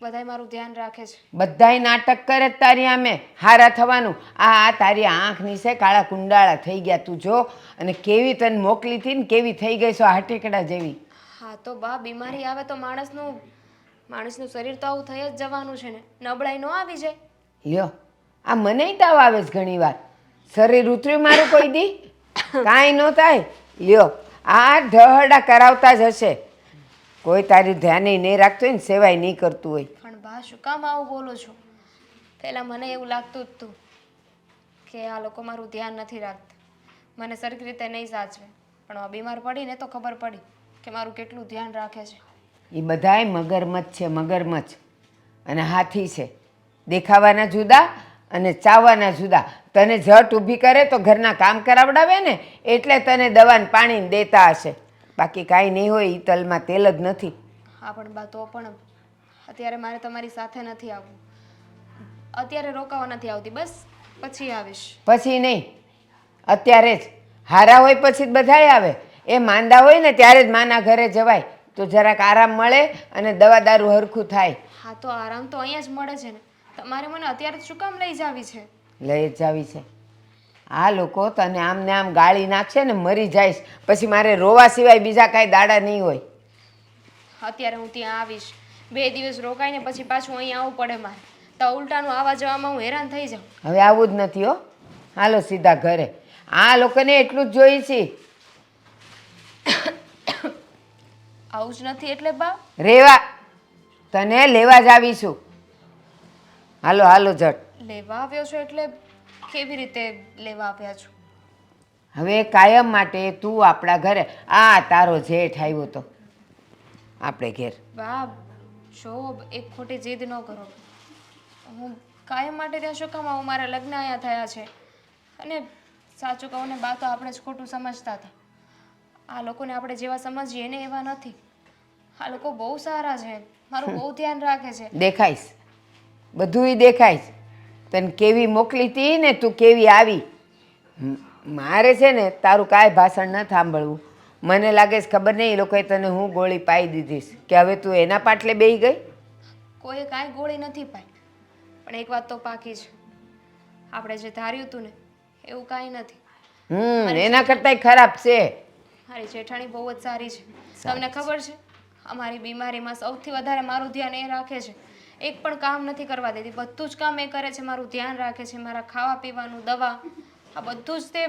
બધાય મારું ધ્યાન રાખે છે. બધાય નાટક કરે જ તારી આમે હારા થવાનું. આ તારી આંખ નીચે કાળા કુંડાળા થઈ ગયા તું જો. અને કેવી તને મોકલી હતી ને કેવી થઈ ગઈ છો હાટીકડા જેવી. હા તો બા, બીમારી આવે તો માણસનું શરીર તો આવું થઈ જ જવાનું છે ને. નબળાઈ ન આવી જાય? લ્યો, આ મને તાવ આવે છે ઘણી વાર. શરીર ઉતર્યું મારું કોઈ દી? કાંઈ ન થાય. લ્યો, આ ઢહડા કરાવતા જ હશે. કોઈ તારી ધ્યાને નહીં રાખતું હોય ને સેવાય નહીં કરતું હોય. પણ બા શું કામ આવું બોલો છો? પહેલાં મને એવું લાગતું જ હતું કે આ લોકો મારું ધ્યાન નથી રાખતા, મને સરખી રીતે નહીં સાચવે. પણ આ બીમાર પડીને તો ખબર પડી કે મારું કેટલું ધ્યાન રાખે છે. એ બધાય મગરમચ્છ છે, મગરમચ્છ. અને હાથી છે. દેખાવાના જુદા અને ચાવવાના જુદા. તને ઝટ ઊભી કરે તો ઘરના કામ કરાવડાવે ને એટલે તને દવાને પાણીને દેતા હશે. બાકી કાંઈ નહીં હોય. એ તલમાં તેલ જ નથી. હા પણ બા, તો પણ અત્યારે મારે તમારી સાથે નથી આવવું. અત્યારે રોકાવા નથી આવતી, બસ પછી આવીશ. પછી નહીં, અત્યારે જ. હારા હોય પછી જ બધાય આવે. એ માંદા હોય ને ત્યારે જ માના ઘરે જવાય તો જરાક આરામ મળે અને દવા દારૂ હરખું થાય. હા તો આરામ તો અહીંયા જ મળે છે ને. તમારે મને અત્યારે શું કામ લઈ જાવી છે? લઈ જ જાવી છે. આ લોકો તને આમ ને આમ ગાળી નાખશે ને મરી જઈશ. પછી મારે રોવા સિવાય બીજા કાંઈ દાડા નહીં હોય. અત્યારે હું ત્યાં આવીશ, 2 દિવસ રોકાઈને પછી પાછું અહીં આવવું પડે મારે. તો ઉલટાનું આવવા જવામાં હું હેરાન થઈ જાઉં. હવે આવું જ નથી હો. હાલો સીધા ઘરે. આ લોકોને એટલું જ જોઈ છે. આવું જ નથી એટલે બા? રેવા, તને લેવા જ આવીશું. હાલો હાલો ઝટ. લેવા આવ્યો છો એટલે કેવી રીતે લેવા આવ્યા છો? હવે કાયમ માટે તું આપણા ઘરે. આ તારો જેઠ આવ્યો તો આપણે ઘેર. બા જો, એક ખોટી જીદ ન કરો. હું કાયમ માટે ત્યાં શું કામ આવું? મારા લગ્ન અહીંયા થયા છે. અને સાચું કહું ને બા, તો આપણે જ ખોટું સમજતા હતા. આ લોકોને આપણે જેવા સમજીએ ને એવા નથી. આ લોકો બહુ સારા છે, મારું બહુ ધ્યાન રાખે છે. દેખાઈશ, બધુંય દેખાઈશ. તને કેવી મોકલી હતી ને તું કેવી આવી. મારે છે ને તારું કાંઈ ભાષણ ન સાંભળવું. મને લાગે છે ખબર નહીં એ લોકોએ તને હું ગોળી પાઈ દીધીશ કે હવે તું એના પાટલે બેહી ગઈ. કોઈએ કાંઈ ગોળી નથી પાઈ, પણ એક વાત તો પાકી છે, આપણે જે ધાર્યું હતું ને એવું કાંઈ નથી. એના કરતાંય ખરાબ છે. મારી જેઠાણી બહુ જ સારી છે. તમને ખબર છે, અમારી બીમારીમાં સૌથી વધારે મારું ધ્યાન એ રાખે છે એક પણ કામ નથી કરવા દેતી. બધું જ કામ એ કરે છે, મારું ધ્યાન રાખે છે, મારા ખાવા પીવાનું, દવા, આ બધું જ તે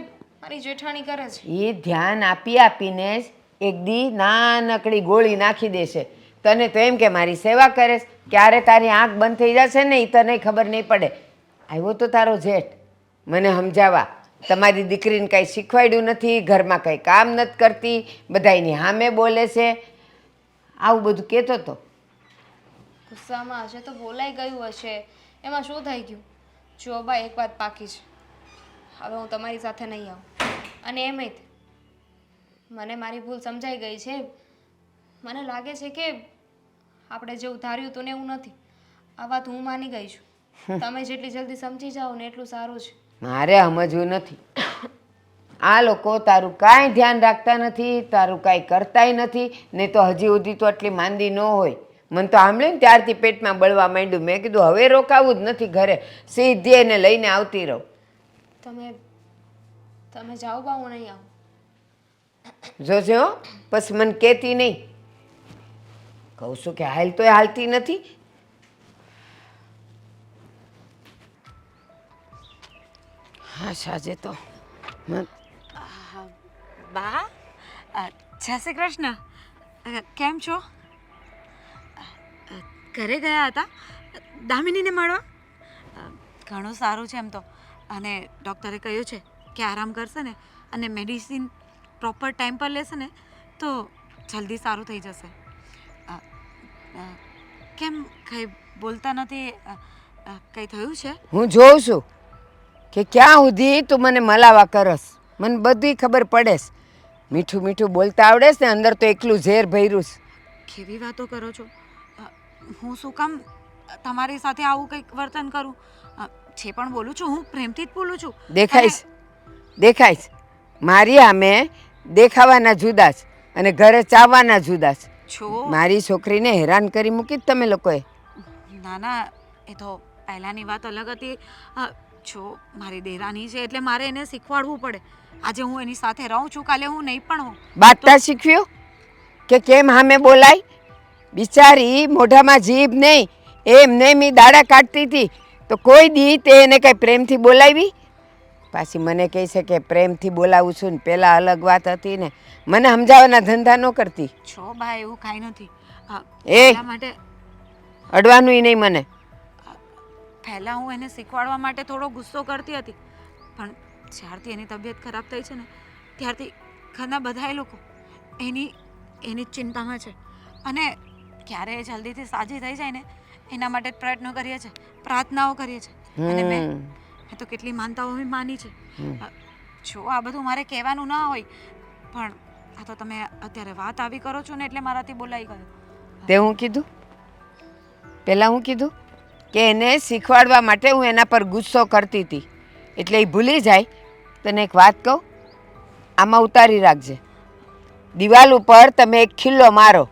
મારી જેઠાણી કરે છે. એ ધ્યાન આપી આપીને જ એક દી નાનકડી ગોળી નાખી દેશે. તને તો એમ કે મારી સેવા કરે છે, ક્યારે તારી આંખ બંધ થઈ જશે ને એ તને ખબર નહીં પડે. આવ્યો તો તારો જેઠ મને સમજાવવા, તમારી દીકરીને કાંઈ શીખવાડ્યું નથી, ઘરમાં કંઈ કામ નથી કરતી, બધાયની સામે બોલે છે, આવું બધું કહેતો હતો. ગુસ્સામાં હશે તો બોલાઈ ગયું હશે, એમાં શું થઈ ગયું? જો બા, એક વાત પાકી છે, હવે હું તમારી સાથે નહીં આવું. અને એમય તે મને મારી ભૂલ સમજાઈ ગઈ છે. મને લાગે છે કે આપણે જેવું ધાર્યું હતું ને એવું નથી. આ વાત હું માની ગઈ છું. તમે જેટલી જલ્દી સમજી જાઓ ને એટલું સારું છે. મારે સમજવું નથી. આ લોકો તારું કાંઈ ધ્યાન રાખતા નથી, તારું કાંઈ કરતાય નથી, ને તો હજી સુધી તો આટલી માંદી ન હોય. મને તો સાંભળ્યું ને ત્યારથી પેટમાં બળવા માંડ્યું. મેં કીધું હવે રોકાવું જ નથી ઘરે, સીધી એને લઈને આવતી રહું. તમે જાઓ બા, હું નહીં આવું. જોજો હો, પછી મને કહેતી નહીં. કહું છું કે હાલ તોય હાલતી નથી. હા સાજે તો બા, જય શ્રી કૃષ્ણ. કેમ છો? ઘરે ગયા હતા દામિનીને મળવા? ઘણું સારું છે એમ તો. અને ડૉક્ટરે કહ્યું છે કે આરામ કરશે ને અને મેડિસિન પ્રોપર ટાઈમ પર લેશે ને તો જલ્દી સારું થઈ જશે. કેમ કંઈ બોલતા નથી? કંઈ થયું છે? હું જોઉં છું કે ક્યાં સુધી તું મને મલાવા કરસ. મને બધી ખબર પડેસ. મીઠું મીઠું બોલતા આવડેસ ને અંદર તો એકલું ઝેર ભર્યું છે. કેવી વાતો કરો છો? હું શું કામ તમારી સાથે આવું કંઈક વર્તન કરું? જે પણ બોલું છું હું પ્રેમથી જ બોલું છું. દેખાઈશ. મારી આમે દેખાવાના જુદા છે અને ઘરે ચાવવાના જુદા છે. છો મારી છોકરીને હેરાન કરી મૂકી જ તમે લોકોએ. ના ના, એ તો પહેલાંની વાત અલગ હતી. જો મારી દેરાની છે એટલે મારે એને શીખવાડવું પડે. આજે હું એની સાથે રહું છું, કાલે હું નહીં પણ હોઉં. બાતતા શીખ્યું કે કેમ સામે બોલાય? બિચારી મોઢામાં જીભ નહીં, એમને મી દાડા કાઢતી હતી તો કોઈ દી તે એને કંઈ પ્રેમથી બોલાવી? પાછી મને કહે છે કે પ્રેમથી બોલાવું છું ને પહેલાં અલગ વાત હતી ને. મને સમજાવવાના ધંધા ન કરતી. છો બા, એવું કાંઈ નથી. એ એટલા માટે અડવાનુંય નહીં મને. પહેલાં હું એને શીખવાડવા માટે થોડો ગુસ્સો કરતી હતી, પણ જ્યારથી એની તબિયત ખરાબ થઈ છે ને ત્યારથી ઘરના બધા લોકો એની ચિંતામાં છે. અને ક્યારે એ જલ્દીથી સાજી થઈ જાય ને એના માટે જ પ્રયત્નો કરીએ છીએ, પ્રાર્થનાઓ કરીએ છીએ. અને મેં તો કેટલી માનતાઓ બી માની છે. જો આ બધું મારે કહેવાનું ના હોય, પણ આ તો તમે અત્યારે વાત આવી કરો છો ને એટલે મારાથી બોલાઈ ગયું. તે હું કીધું? પહેલાં હું કીધું કે એને શીખવાડવા માટે હું એના પર ગુસ્સો કરતી હતી એટલે એ ભૂલી જાય. તને એક વાત કહું, આમાં ઉતારી રાખજે. દિવાલ ઉપર તમે એક ખિલ્લો મારો,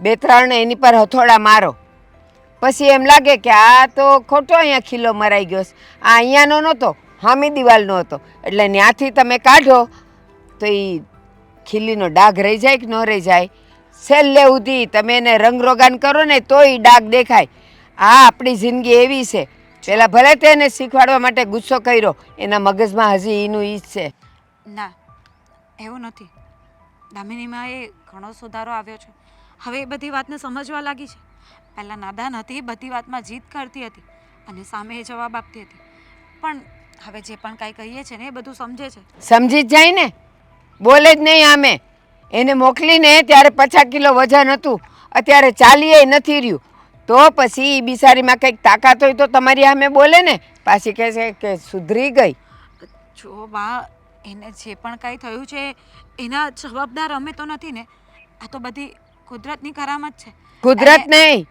2-3 એની પર હથોડા મારો, પછી એમ લાગે કે આ તો ખોટો અહીંયા ખિલ્લો મરાઈ ગયો છે, આ અહીંયાનો નહોતો, હામી દિવાલનો હતો, એટલે ત્યાંથી તમે કાઢો તો એ ખીલીનો ડાઘ રહી જાય કે ન રહી જાય? છેલ્લે સુધી તમે એને રંગરોગાન કરો ને તો એ ડાઘ દેખાય. આ આપણી જિંદગી એવી છે. પહેલાં ભલે તેને શીખવાડવા માટે ગુસ્સો કર્યો, એના મગજમાં હજી એનું ઈ જ છે. ના, એવું નથી. દામિનીમાં એ ઘણો સુધારો આવ્યો છે. હવે એ બધી વાતને સમજવા લાગી છે. પહેલાં નાદાન હતી, બધી વાતમાં જીદ કરતી હતી અને સામે એ જવાબ આપતી હતી. પણ હવે જે પણ કાંઈ કહીએ છે ને એ બધું સમજે છે. સમજી જ જાય ને, બોલે જ નહીં. આમે એને મોકલીને ત્યારે 50 કિલો વજન હતું, અત્યારે 40 નથી રહ્યું. તો પછી એ બિચારીમાં કંઈક તાકાત હોય તો તમારી સામે બોલે ને. પાછી કહે છે કે સુધરી ગઈ. જો બા, એને જે પણ કાંઈ થયું છે એના જવાબદાર અમે તો નથી ને. આ તો બધી કુદરતની કરામત છે. કુદરત નહીં,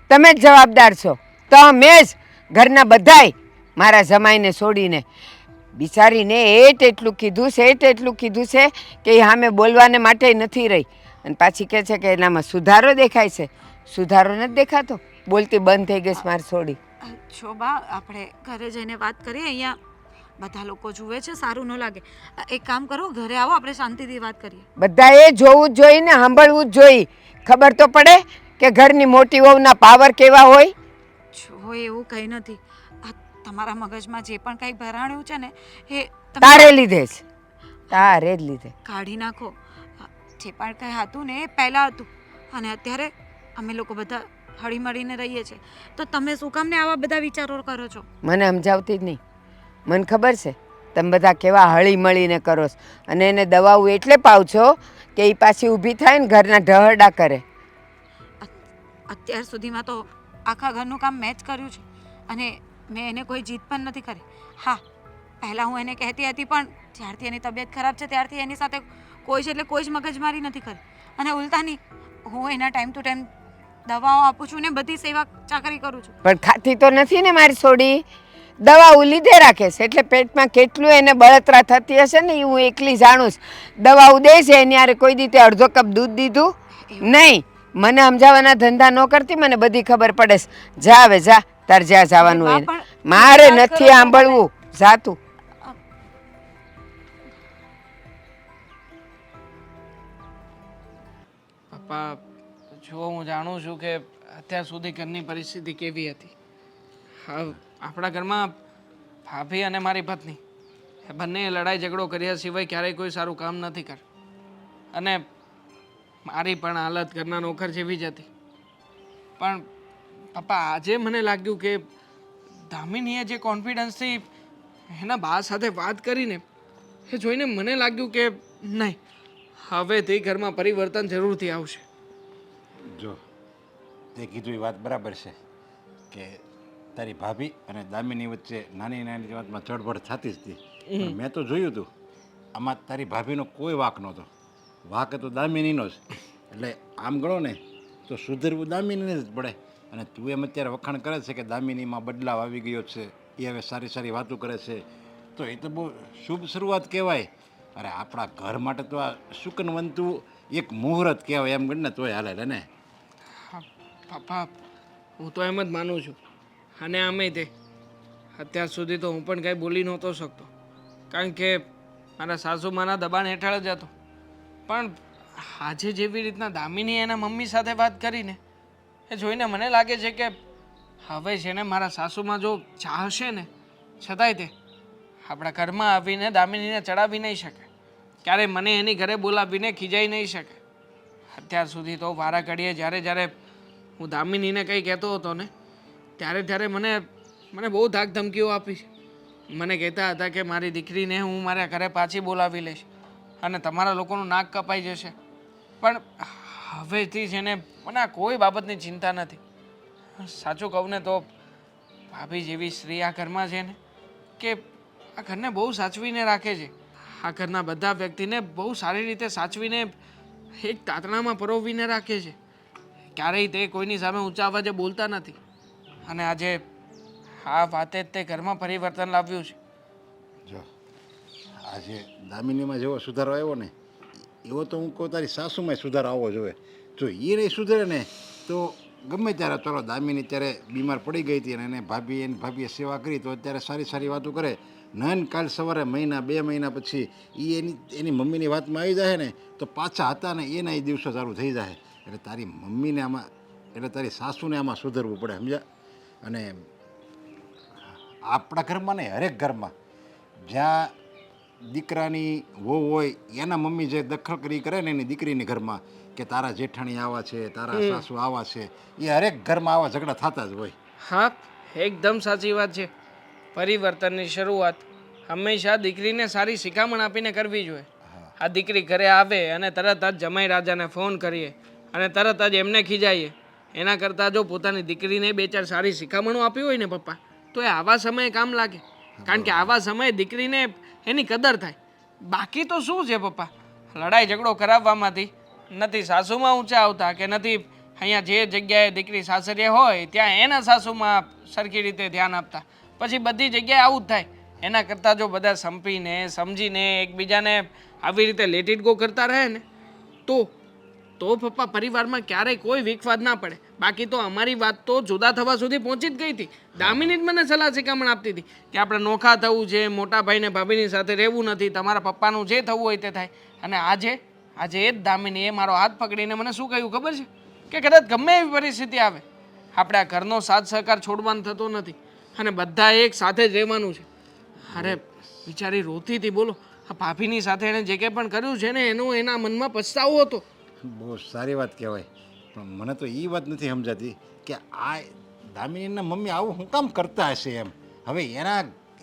તમે જ જવાબદાર છો. તમે જ, ઘરના બધાય મારા જમાઈને છોડીને. બિચારીને એટલું કીધું છે કે એ સામે બોલવાને માટે નથી રહી. અને પાછી કહે છે કે એનામાં સુધારો દેખાય છે. સુધારો નથી દેખાતો, બોલતી બંધ થઈ ગઈ મારી છોડી. જો બા, આપણે ઘરે જઈને વાત કરીએ. અહીંયા બધા લોકો જુએ છે, સારું ન લાગે. એક કામ કરો, ઘરે આવો, આપણે શાંતિથી વાત કરીએ. બધાએ જોવું જ જોઈએ ને, સાંભળવું જ જોઈએ. ખબર તો પડે કે ઘરની મોટી વહુના પાવર કેવા હોય. હોય એવું કંઈ નથી. આ તમારા મગજમાં જે પણ કંઈ ભરાણ્યું છે ને એ તમે તારે લીધે જ તારે જ લીધે. કાઢી નાખો. જે પણ કંઈ હતું ને એ પહેલાં હતું અને અત્યારે અમે લોકો બધા હળીમળીને રહીએ છીએ. તો તમે શું કામને આવા બધા વિચારો કરો છો? મને સમજાવતી જ નહીં. મને ખબર છે તમે બધા કેવા હળી મળીને કરો છો અને એને દવાઓ એટલે પાવ છો કે એ પાછી ઊભી થાય ને ઘરના ઢહરડા કરે. અત્યાર સુધીમાં તો આખા ઘરનું કામ મેં જ કર્યું છે અને મેં એને કોઈ જીત પણ નથી કરી. હા, પહેલાં હું એને કહેતી હતી પણ જ્યારથી એની તબિયત ખરાબ છે ત્યારથી એની સાથે કોઈ જ એટલે કોઈ જ મગજમારી નથી કરી. અને ઉલટાની હું એના ટાઈમ ટુ ટાઈમ દવાઓ આપું છું ને બધી સેવા ચાકરી કરું છું. પણ ખાતી તો નથી ને મારી છોડી. દવાઓ લીધે રાખે છે એટલે પેટમાં કેટલું એને બળતરા થતી હશે ને એ હું એકલી જાણું છું. દવાઓ દે છે એની હારે કોઈ દીતે અડધો કપ દૂધ દીધું નહીં. મને સમજાવવાના ધંધા ન કરતી, મને બધી ખબર પડે છે. જા હવે જા, તાર જ્યાં જવાનું બા, એને. પણ મારે વાત કરો નથી છો સાંભળવું. જા તું. પપ્પા, જો હું જાણું છું કે અત્યાર સુધી ઘરની પરિસ્થિતિ કેવી હતી. હા, આપણા ઘરમાં ભાભી અને મારી પત્ની એ બંને લડાઈ ઝઘડો કર્યા સિવાય ક્યારેય કોઈ સારું કામ નથી કર્યું. અને મારી પણ હાલત ઘરના નોકર જેવી જ હતી. પણ પપ્પા, આજે મને લાગ્યું કે દામિનીએ જે કોન્ફિડન્સથી એના બા સાથે વાત કરીને એ જોઈને મને લાગ્યું કે નહીં, હવેથી ઘરમાં પરિવર્તન જરૂરથી આવશે. જો તે કીધું એ વાત બરાબર છે કે તારી ભાભી અને દામિની વચ્ચે નાની નાની વાતમાં ચડબડ થતી જ હતી. પણ મેં તો જોયું હતું આમાં તારી ભાભીનો કોઈ વાંક નહોતો. વાંક તો દામિનીનો જ. એટલે આમ ગણો ને તો સુધરવું દામિનીને જ પડે. અને તું એમ અત્યારે વખાણ કરે છે કે દામિનીમાં બદલાવ આવી ગયો છે, એ હવે સારી સારી વાતો કરે છે, તો એ તો બહુ શુભ શરૂઆત કહેવાય. અરે આપણા ઘર માટે તો આ સુકનવંતું એક મુહૂર્ત કહેવાય એમ ગણ ને તોય હાલે ને. હા પપ્પા, હું તો એમ જ માનું છું. અને આમે તે અત્યાર સુધી તો હું પણ કાંઈ બોલી નહોતો શકતો, કારણ કે મારા સાસુમાના દબાણ હેઠળ જ હતો. પણ આજે જેવી રીતના દામિની એના મમ્મી સાથે વાત કરીને એ જોઈને મને લાગે છે કે હવે છે ને મારા સાસુમાં જો ચાહશે ને છતાંય તે આપણા ઘરમાં આવીને દામિનીને ચડાવી નહીં શકે, ક્યારે મને એની ઘરે બોલાવીને ખીજાઈ નહીં શકે. અત્યાર સુધી તો વારા ઘડીએ જ્યારે જ્યારે હું દામિનીને કંઈ કહેતો હતો ને ત્યારે ત્યારે મને બહુ ધાક ધમકીઓ આપી છે. મને કહેતા હતા કે મારી દીકરીને હું મારા ઘરે પાછી બોલાવી લઈશ અને તમારા લોકોનું નાક કપાઈ જશે. પણ હવેથી છે ને મને આ કોઈ બાબતની ચિંતા નથી. સાચું કહું ને તો ભાભી જેવી સ્ત્રી આ ઘરમાં છે ને કે આ ઘરને બહુ સાચવીને રાખે છે. આ ઘરના બધા વ્યક્તિને બહુ સારી રીતે સાચવીને એક તાતણામાં પરોવીને રાખે છે. ક્યારેય તે કોઈની સામે ઊંચા અવાજે બોલતા નથી. અને આજે આ વાતે જ તે ઘરમાં પરિવર્તન લાવ્યું છે. જો આજે દામિનીમાં જેવો સુધારો આવ્યો ને એવો તો હું કહું તારી સાસુમાં સુધારો આવવો જોઈએ. જો એ નહીં સુધરે ને તો ગમે ત્યારે, ચલો દામિની ત્યારે બીમાર પડી ગઈ હતી અને એને ભાભીએ સેવા કરી તો અત્યારે સારી સારી વાતો કરે. નન કાલ સવારે મહિના 2 મહિના પછી એ એની મમ્મીની વાતમાં આવી જાય ને તો પાછા હતા ને એના એ દિવસો ચાલુ થઈ જાય. એટલે તારી મમ્મીને આમાં, એટલે તારી સાસુને આમાં સુધરવું પડે, સમજ્યા? અને આપણા ઘરમાં નહીં, હરેક ઘરમાં જ્યાં દીકરાની વહુ હોય એના મમ્મી જે દખલ કરી કરે ને એની દીકરીની ઘરમાં કે તારા જેઠાણી આવા છે, તારા સાસુ આવા છે, એ હરેક ઘરમાં આવા ઝઘડા થતા જ હોય. હા, એકદમ સાચી વાત છે. પરિવર્તનની શરૂઆત હંમેશા દીકરીને સારી શિખામણ આપીને કરવી જોઈએ. આ દીકરી ઘરે આવે અને તરત જ જમાઈ રાજાને ફોન કરીએ અને તરત જ એમને ખીજાઈએ, એના કરતાં જો પોતાની દીકરીને 2-4 સારી શિખામણો આપી હોય ને પપ્પા, તો એ આવા સમયે કામ લાગે. કારણ કે આવા સમયે દીકરીને એની કદર થાય. બાકી તો શું છે પપ્પા, લડાઈ ઝઘડો કરાવવામાંથી નથી સાસુમાં ઊંચા આવતા કે નથી અહીંયા જે જગ્યાએ દીકરી સાસરીએ હોય ત્યાં એના સાસુમાં સરખી રીતે ધ્યાન આપતા. પછી બધી જગ્યાએ આવું જ થાય. એના કરતાં જો બધા સંપીને સમજીને એકબીજાને આવી રીતે લેટ ઇટ ગો કરતા રહે ને તો પપ્પા પરિવારમાં ક્યારેય કોઈ વિખવાદ ના પડે. બાકી તો અમારી વાત તો જુદા થવા સુધી પહોંચી જ ગઈ હતી. દામિની જ મને સલાહ શિખામણ આપતી હતી કે આપણે નોખા થવું છે, મોટા ભાઈને ભાભીની સાથે રહેવું નથી, તમારા પપ્પાનું જે થવું હોય તે થાય. અને આજે એ જ દામિનીએ મારો હાથ પકડીને મને શું કહ્યું ખબર છે કે કદાચ ગમે એવી પરિસ્થિતિ આવે આપણે આ ઘરનો સાથ સહકાર છોડવાનો થતો નથી અને બધા એક સાથે જ રહેવાનું છે. અરે બિચારી રોતી હતી બોલો, આ ભાભીની સાથે એણે જે કંઈ પણ કર્યું છે ને એનો એના મનમાં પછતાવો હતો. બહુ સારી વાત કહેવાય, પણ મને તો એ વાત નથી સમજાતી કે આ દામિનીના મમ્મી આવું શું કામ કરતા હશે એમ. હવે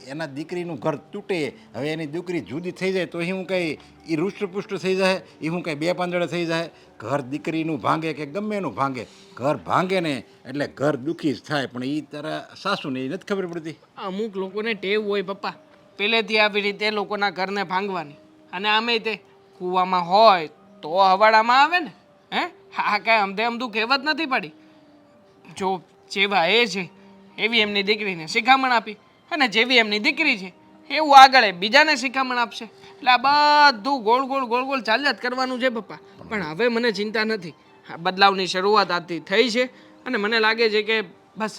એના દીકરીનું ઘર તૂટે, હવે એની દીકરી જુદી થઈ જાય તો હું કંઈ એ રૂષ્ટપુષ્ટ થઈ જાય, એ હું કંઈ બે પાંદડે થઈ જાય. ઘર દીકરીનું ભાંગે કે ગમે એનું ભાંગે, ઘર ભાંગે ને એટલે ઘર દુઃખી જ થાય. પણ એ તારા સાસુને એ નથી ખબર પડતી. અમુક લોકોને ટેવ હોય પપ્પા પહેલેથી આવી રીતે લોકોના ઘરને ભાંગવાની, અને આમે તે કૂવામાં હોય તો હવાડામાં આવે ને. હા કાંઈ અમદે અમદું કહેવત નથી પડી. જો જેવા એ છે એવી એમની દીકરીને શિખામણ આપી, અને જેવી એમની દીકરી છે એવું આગળ એ બીજાને શિખામણ આપશે. એટલે આ બધું ગોળ ગોળ ગોળ ગોળ ચાલ્યા જ કરવાનું છે પપ્પા. પણ હવે મને ચિંતા નથી, આ બદલાવની શરૂઆત આજથી થઈ છે અને મને લાગે છે કે બસ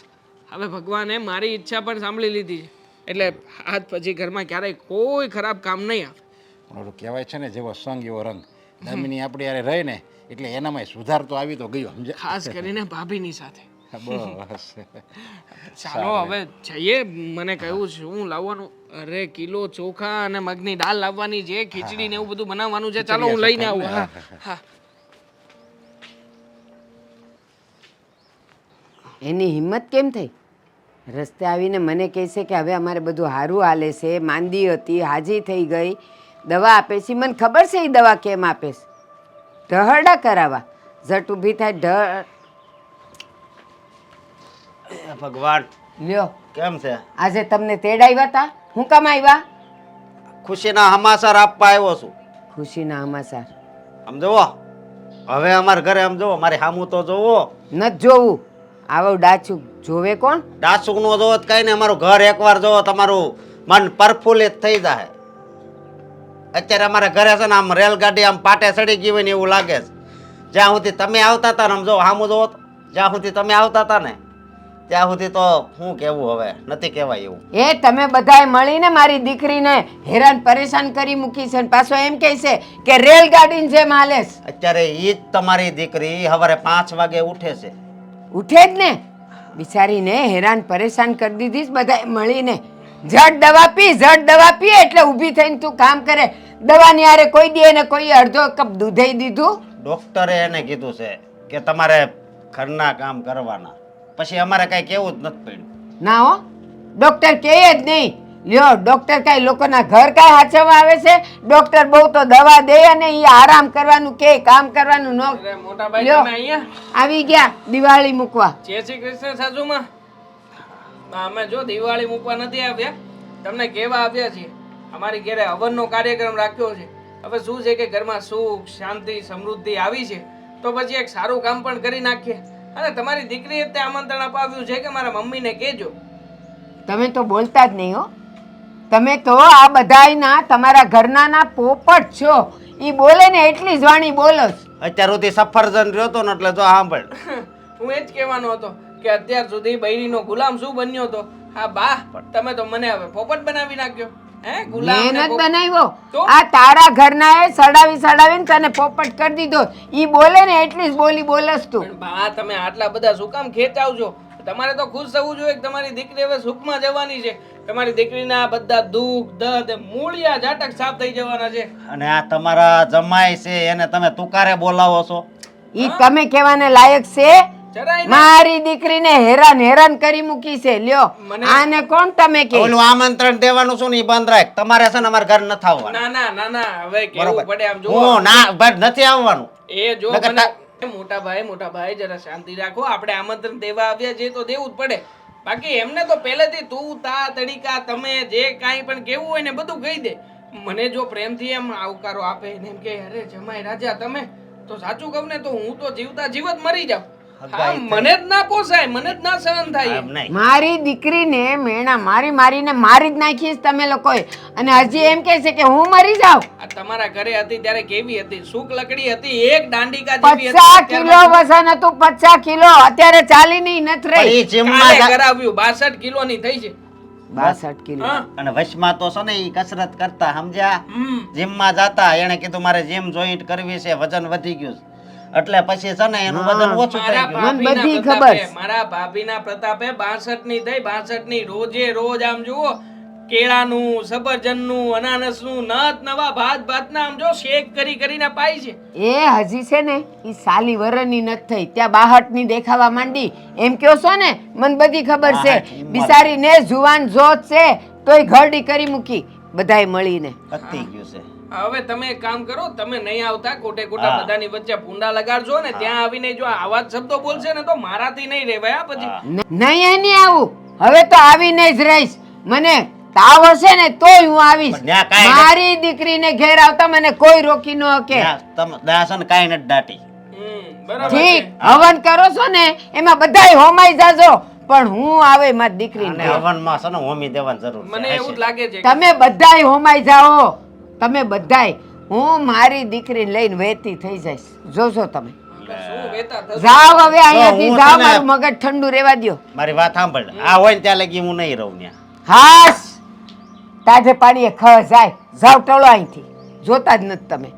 હવે ભગવાને મારી ઈચ્છા પણ સાંભળી લીધી છે. એટલે આજ પછી ઘરમાં ક્યારેય કોઈ ખરાબ કામ નહીં આવે. પણ ઓલું કહેવાય છે ને, જેવો સંગ એવો રંગ. દામિની આપણે યારે રહે ને એટલે એનામાં સુધાર તો આવી તો ગયો, સમજે. ખાસ કરીને ભાભીની સાથે. બસ ચાલો હવે જઈએ. મને કહ્યું છે હું લાવવાનું, અરે કિલો ચોખા અને મગની દાળ લાવવાની છે, ખીચડી ને એવું બધું બનાવવાનું છે. ચાલો હું લઈને આવું. હા હા. એની હિંમત કેમ થઈ? રસ્તે આવીને મને કહે છે કે હવે અમારે બધું સારું હાલે છે, માંદી હતી, હાજી થઈ ગઈ, દવા આપે છે. મને ખબર છે એ દવા કેમ આપે છે, ઢહરડા કરાવવા. ઝટ ઊભી થાય ઢ. ભગવાન લ્યો, કેમ છે? આજે તમને તેડાવ્યા હતા? હું કામ આવ્યા? ખુશીના સમાચાર આપવા આવ્યો છું. ખુશીના સમાચાર? આમ જુઓ, હવે અમારા ઘરે આમ જુઓ, મારી સામું તો જોવો. નથી જોવું. આવો ડાચું જોવે કોણ? ડાસુક નો જોવો તો કઈ ને, અમારું ઘર એકવાર જોવો તમારું મન પ્રફુલ્લિત થઈ જાય. અત્યારે અમારા ઘરે છે ને આમ રેલગાડી આમ પાટે ચડી ગઈ હોય ને એવું લાગે છે. જ્યાં સુધી તમે આવતા હતા ને આમ જો સામું જોવો, જ્યાં સુધી તમે આવતા હતા ને ત્યાં સુધી તો શું કહેવું, હવે નથી કહેવાય એવું. એ તમે બધાએ મળીને મારી દીકરીને હેરાન પરેશાન કરી મૂકી છે ને પાછો એમ કહે છે કે રેલગાડીની જેમ હાલે છે. અત્યારે ઈ જ તમારી દીકરી સવારે 5 વાગે ઉઠે છે. ઉઠે જ ને, બિચારીને હેરાન પરેશાન કરી દીધી છે બધાએ મળીને. ઝટ દવા પી, ઝટ દવા પી એટલે ઊભી થઈને તું કામ કરે. દવાની હારે કોઈ દે ને કોઈ અડધો કપ દૂધઈ દીધું. ડોક્ટરે એને કીધું છે કે તમારે ઘરના કામ કરવાના, પછી અમારે કઈ કેવું જ નથી પડ્યું. ના હો, ડોક્ટર કહે જ નહીં. લ્યો, ડોક્ટર કાંઈ લોકોના ઘર કાંઈ હાચવવા આવે છે? ડોક્ટર બહુ તો દવા દે અને એ આરામ કરવાનું કે કામ કરવાનું ન. અરે મોટા ભાઈ લ્યો, તમે અહીંયા આવી ગયા દિવાળી મૂકવા. જય શ્રી કૃષ્ણ સાસુમાં. અમે જો દિવાળી મૂકવા નથી આવ્યા, તમને કહેવા આવ્યા છીએ. અમારી ઘરે હવનનો કાર્યક્રમ રાખ્યો છે. હવે શું છે કે ઘરમાં સુખ શાંતિ સમૃદ્ધિ આવી છે તો પછી એક સારું કામ પણ કરી નાખીએ. અને તમારી દીકરીએ તે આમંત્રણ અપાવ્યું છે કે મારા મમ્મીને કહેજો. તમે તો બોલતા જ નહીં હો. તમે તો આ બધાયના તમારા ઘરનાના પોપટ છો. ઈ બોલે ને એટલી જ વાણી બોલો છો. અત્યાર સુધી સફરજન રહ્યો હતો ને એટલે જો સાંભળ. હું એ જ કહેવાનો હતો કે અત્યાર સુધી બૈરીનો ગુલામ શું બન્યો હતો. હા બા, તમે તો મને હવે પોપટ બનાવી નાખ્યો. હે ગુલામ ને મહેનત પોપટ. બનાવ્યો. તો? આ તારા ઘરનાએ સડાવીને તને પોપટ કરી દીધો. ઈ બોલે ને એટલી જ બોલી બોલસ તું. પણ બા તમે આટલા બધા શું કામ ખેંચાવજો? તમારે તો ખુશ થવું જોઈએ કે તમારી દીકરી હવે સુખમાં જવાની છે. તમારી દીકરીના બધા દુઃખ દર્દ મૂળિયા ઝાટક સાફ થઈ જવાના છે. અને આ તમારા જમાઈ છે એને તમે તુકારે બોલાવો છો. ઈ તમે કહેવાને લાયક છે? જરાય ના. મારી દીકરીને હેરાન કરી મૂકી છે. લ્યો, મને- આને કોણ તમે કે? ઓલું આમંત્રણ દેવાનું શું ને ઈ બંધ રાખ. તમારે છે ને અમારા ઘર નથી આવવાનું. ના હવે કેવું પડે આમ જો. હું ના ભાઈ નથી આવવાનું. એ જો નકર મને મોટા ભાઈ જરા શાંતિ રાખો. આપણે આમંત્રણ દેવા આવ્યા છે તો દેવું જ પડે. બાકી એમને તો પહેલેથી તું તા તડીકા તમે જે કાંઈ પણ કેવું હોય ને બધું કહી દે. મને જો પ્રેમથી એમ આવકારો આપે ને એમ કે અરે જમાઈ રાજા તમે તો સાચું કહું ને તો હું તો જીવતા જીવત મરી જાઉં. હા, મને જ ના પોસાય, મને જ ના સહન થાય. એમ નહીં. મારી દીકરીને મેણા મારીને મારી જ નાખીશ તમે લોકોએ. અને હજી એમ કહે છે કે હું મરી જાઉં. આ તમારા ઘરે હતી ત્યારે કેવી હતી? સૂક લકડી હતી, એક દાંડિકા જેવી 50 હતી. કિલો વજન હતું, 50 કિલો. અત્યારે ચાલી નહીં નથી પણ રહી. ઈ જીમમાં કાલે જા- કરાવ્યું 62 કિલોની થઈ છે. 62 કિલો. હા. અને વચમાં તો છે ને ઈ કસરત કરતા સમજ્યા. હમ. જીમમાં જાતા, એને કીધું મારે જીમ જોઈન્ટ કરવી છે, વજન વધી ગયું છે. એટલે પછી છે ને એનું વજન ઓછું થઈ મારા ગયું મને બધી ભાભીના ખબર પ્રતાપે, મારા ભાભીના પ્રતાપે 62 ની થઈ 62 ની રોજે રોજ આમ જુઓ કેળાનું સફરજનનું અનાનસનું નત નવા ભાતના આમ જો શેક કરીને પાઈ છે. એ હજી છે ને એ સાલી વરની નથી થઈ ત્યાં બાહટની દેખાવા માંડી એમ કયો છો ને મને બધી ખબર છે. બિચારી ને જુવાન જોત છે તોય ઘરડી કરી મૂકી બધાય મળીને. પતી ગયું છે. હવે તમે એક કામ કરો, તમે નહીં આવતા ખોટે ખોટા બધાની વચ્ચે ભૂંડા લગાડજો ને ત્યાં આવીને જો આવા જ શબ્દો બોલશે ને તો મારાથી નહીં રહેવાય હા પછી. નહીં એની આવું હવે તો આવીને જ રહીશ. મને તાવ હશે ને તોય હું આવીશ. પણ ન્યા કાંઈ મારી દીકરીને ઘેર આવતા મને કોઈ રોકી ન શકે. તમે દાસન કાંઈ નથી દાટી. બરાબર ઠીક છે. હવન કરો છો ને એમાં બધાય હોમાઈ જાજો પણ હું આવે મારી દીકરીને અને હવનમાં છે ને હોમી દેવાની જરૂર છે. મને એવું જ લાગે છે કે તમે બધાય હોમાઈ જાઓ તમે બધાય. હું મારી દીકરીને લઈને વેતી થઈ જઈશ જોશો તમે. શું વેતા થશે? જાઓ હવે અહીંયાથી હું જાઓ તને- મારું મગજ ઠંડુ રહેવા દ્યો. મારી વાત સાંભળ, આ હોય ને ત્યાં લગી હું નહીં રહું ત્યાં. હાશ તાજે પાણીએ ખ જાય જાવ ટળો અહીંથી જોતા જ નથી તમે.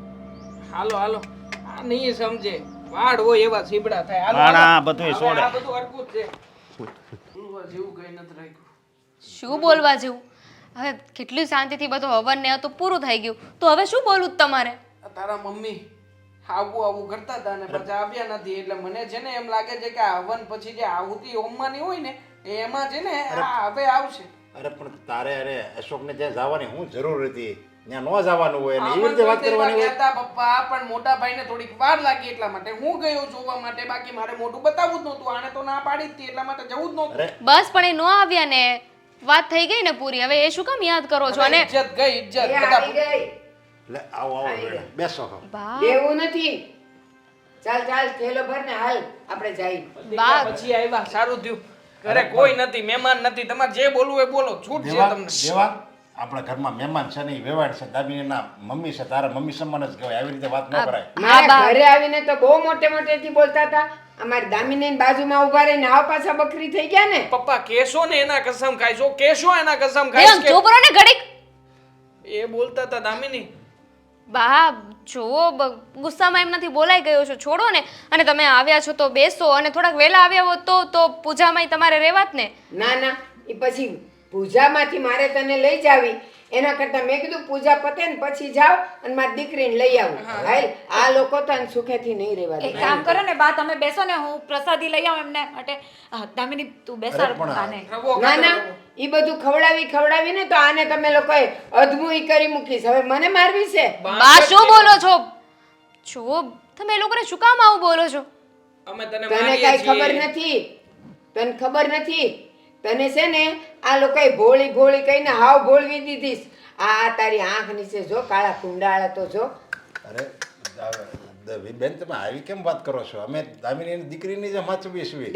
હાલો હાલો આ નહીં સમજે વાડ હોય એવા સીબડા થાય. હાલો, પણ હાલો. આ બધુંય હવે છોડે. આ બધું હરખું જ છે. બોલવા જેવું કઈ નથી રાખ્યું. શું બોલવા જેવું? હવે કેટલી શાંતિથી બધું હવન ને હતું પૂરું થઈ ગયું તો હવે શું બોલવું તમારે? આ તારા મમ્મી આવું કરતા હતા ને પછી આવ્યા નથી એટલે મને છે ને એમ લાગે છે કે આ હવન પછી જે આહુતિ હોમવાની હોય ને એમાં છે ને આ હવે આવશે. અરે પણ તારે અરે અશોકને ત્યાં જવાની હું જરૂર હતી? ત્યાં ન જવાનું હોય ને એવી રીતે વાત કરવાની હોય. કહેતા પપ્પા પણ મોટા ભાઈને થોડીક વાર લાગી એટલા માટે હું ગયો જોવા માટે, બાકી મારે મોઢું બતાવવું જ નહોતું. આને તો ના પાડી જ હતી એટલા માટે જવું જ નહોતું. અરે બસ પણ એ ન આવ્યા ને વાત થઈ ગઈ ને પૂરી. હવે એ શું કામ યાદ કરો છો? અને ઇજ્જત ગઈ ઇજ્જત. એ બધા આવી ગઈ. લે આવો આવો વેડા. બેસો હવે. બા દેવું નથી. ચાલ ચાલ થેલો ભર ને હાલ આપણે જઈએ. બા પછી આવ્યા સારું થયું. ઘરે કોઈ નથી, મહેમાન નથી. તમારે જે બોલવું એ બોલો, છૂટ છે દેવાંગ તમને. દેવાંગ આપણા ઘરમાં મહેમાન છે ને એ વેવાડ છે, દામિનીના મમ્મી છે, તારા મમ્મી સમાન જ કહેવાય. આવી રીતે વાત ન કરાય. મારા ઘરે આવીને તો બહુ મોટે મોટેથી બોલતા હતા. અમારી દામિની બાજુમાં ઉભા રહીને આવ પાછા બકરી થઈ ગયા ને. પપ્પા કેશો ને એના કસમ ખાઈશો, કેશો એના કસમ દેવાંગ ખાઈશ ચૂપ રહો ને ઘડીક. એ બોલતા હતા દામિની. બા જો ગુસ્સામાં એમ નથી બોલાઈ ગયો છો, છોડો ને. અને તમે આવ્યા છો તો બેસો, અને થોડાક વહેલા આવ્યા હોત તો પૂજામાં તમારે રહેવાત ને. ના ના એ પછી પૂજામાંથી મારે તને લઈ જાવી એના કરતા મેં કીધું પૂજા પતે ને પછી જાવ અને મારી દીકરીને લઈ આવું. હાલ આ લોકો તો આને સુખેથી નહીં રહેવા દે. એક કામ કરો ને બા તમે બેસો ને હું પ્રસાદી લઈ આવું એમને માટે. દામિની તું બેસાડ આને. રવો ના ખાતો ના રવો. એ બધું ખવડાવીને તો આને તમે લોકોએ અધમુઈ કરી મૂકીશ. હવે મને મારવી છે. બા શું બોલો છો? જો તમે એ લોકોને શું કામ આવું બોલો છો? અમે તને તને મારીએ કાંઈ છીએ. ખબર નથી. તને ખબર નથી. તને છે ને આ લોકોએ ભોળી ભોળી કહીને હાવ ભોળવી દીધીશ. આ તારી આંખ નીચે જો કાળા કુંડાળા તો જો. અરે બેન તમે આવી કેમ વાત કરો છો? અમે દામિનીની દીકરીની જે માચવી છીએ.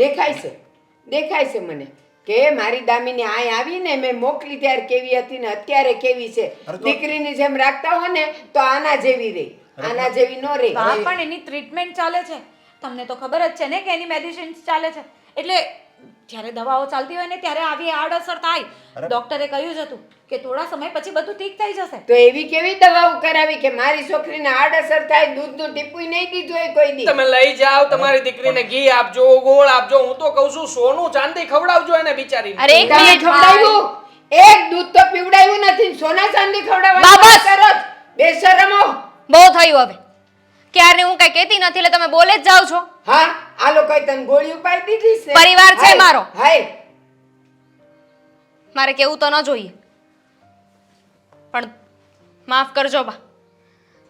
દેખાય છે મને કે મારી દામીની આય આવી ને મેં મોકલી ત્યારે કેવી હતી ને અત્યારે કેવી છે. દીકરીની જેમ રાખતા હો ને તો આના જેવી રહી, આના જેવી નો રહી. બા પણ એની ટ્રીટમેન્ટ ચાલે છે તમને તો ખબર જ છે ને કે એની મેડિસિન્સ ચાલે છે. એટલે જ્યારે દવાઓ ચાલતી હોય ને ત્યારે આવી આડઅસર થાય. ડોક્ટરે કહ્યું જ હતું કે થોડા સમય પછી બધું ઠીક થઈ જશે. તો એવી કેવી દવાઓ કરાવી કે મારી છોકરીને આડઅસર થાય? દૂધનું ટીપું નહીં દીધું હોય કોઈ દી. તમે લઈ જાઓ તમારી દીકરીને ઘી આપજો, ગોળ આપજો. હું તો કહું છું સોનું ચાંદી ખવડાવજો એને બિચારીને. અરે એક તમે મિનિટ ખવડાવ્યું? એક દૂધ તો પીવડાવ્યું નથી. સોના ચાંદી ખવડાવવાનું બાબા! કરો છો. બેશરમો. બહુ થયું હવે. ક્યારે હું કઈ કહેતી નથી એટલે તમે બોલે જ જાઓ છો. હા આ લોકોએ તને ગોળી ઉપાડી દીધી છે. પરિવાર છે હાય, મારો. હાય મારે કેવું તો ન જોઈએ, પણ માફ કરજો બા,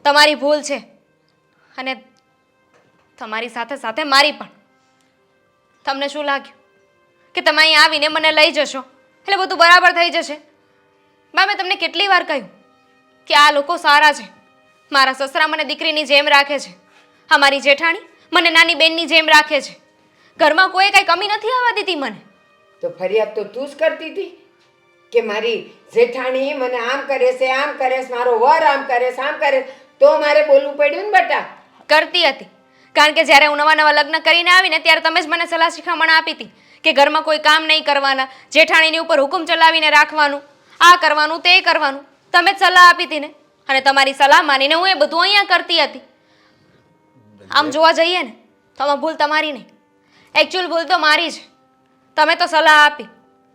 તમારી ભૂલ છે. અને તમારી સાથે સાથે મારી પણ. તમને શું લાગ્યું કે તમે અહીં આવીને મને લઈ જશો એટલે બધું બરાબર થઈ જશે? બા મેં તમને કેટલી વાર કહ્યું કે આ લોકો સારા છે. મારા સસરા મને દીકરીની જેમ રાખે છે. અમારી જેઠાણી મને નાની બેનની જેમ રાખે છે. ઘરમાં કોઈ કઈ કમી નથી આવવા દીધી મને. તો ફરિયાદ તો તું જ કરતી હતી કે મારી જેઠાણી મને આમ કરે છે, આમ કરે છે, મારો વર આમ કરે છે, આમ કરે છે. તો મારે બોલવું પડ્યું ને બટા. કરતી હતી, કારણ કે જ્યારે હું નવા લગ્ન કરીને આવીને ત્યારે તમે જ મને સલાહ શિખામણ આપી હતી કે ઘરમાં કોઈ કામ નહીં કરવાના, જેઠાણીની ઉપર હુકમ ચલાવીને રાખવાનું, આ કરવાનું તે કરવાનું. તમે જ સલાહ આપી હતી ને, અને તમારી સલાહ માનીને હું એ બધું અહીંયા કરતી હતી. આમ જોવા જઈએ ને તો આમાં ભૂલ તમારી નહીં, એકચ્યુઅલ ભૂલ તો મારી છે. તમે તો સલાહ આપી,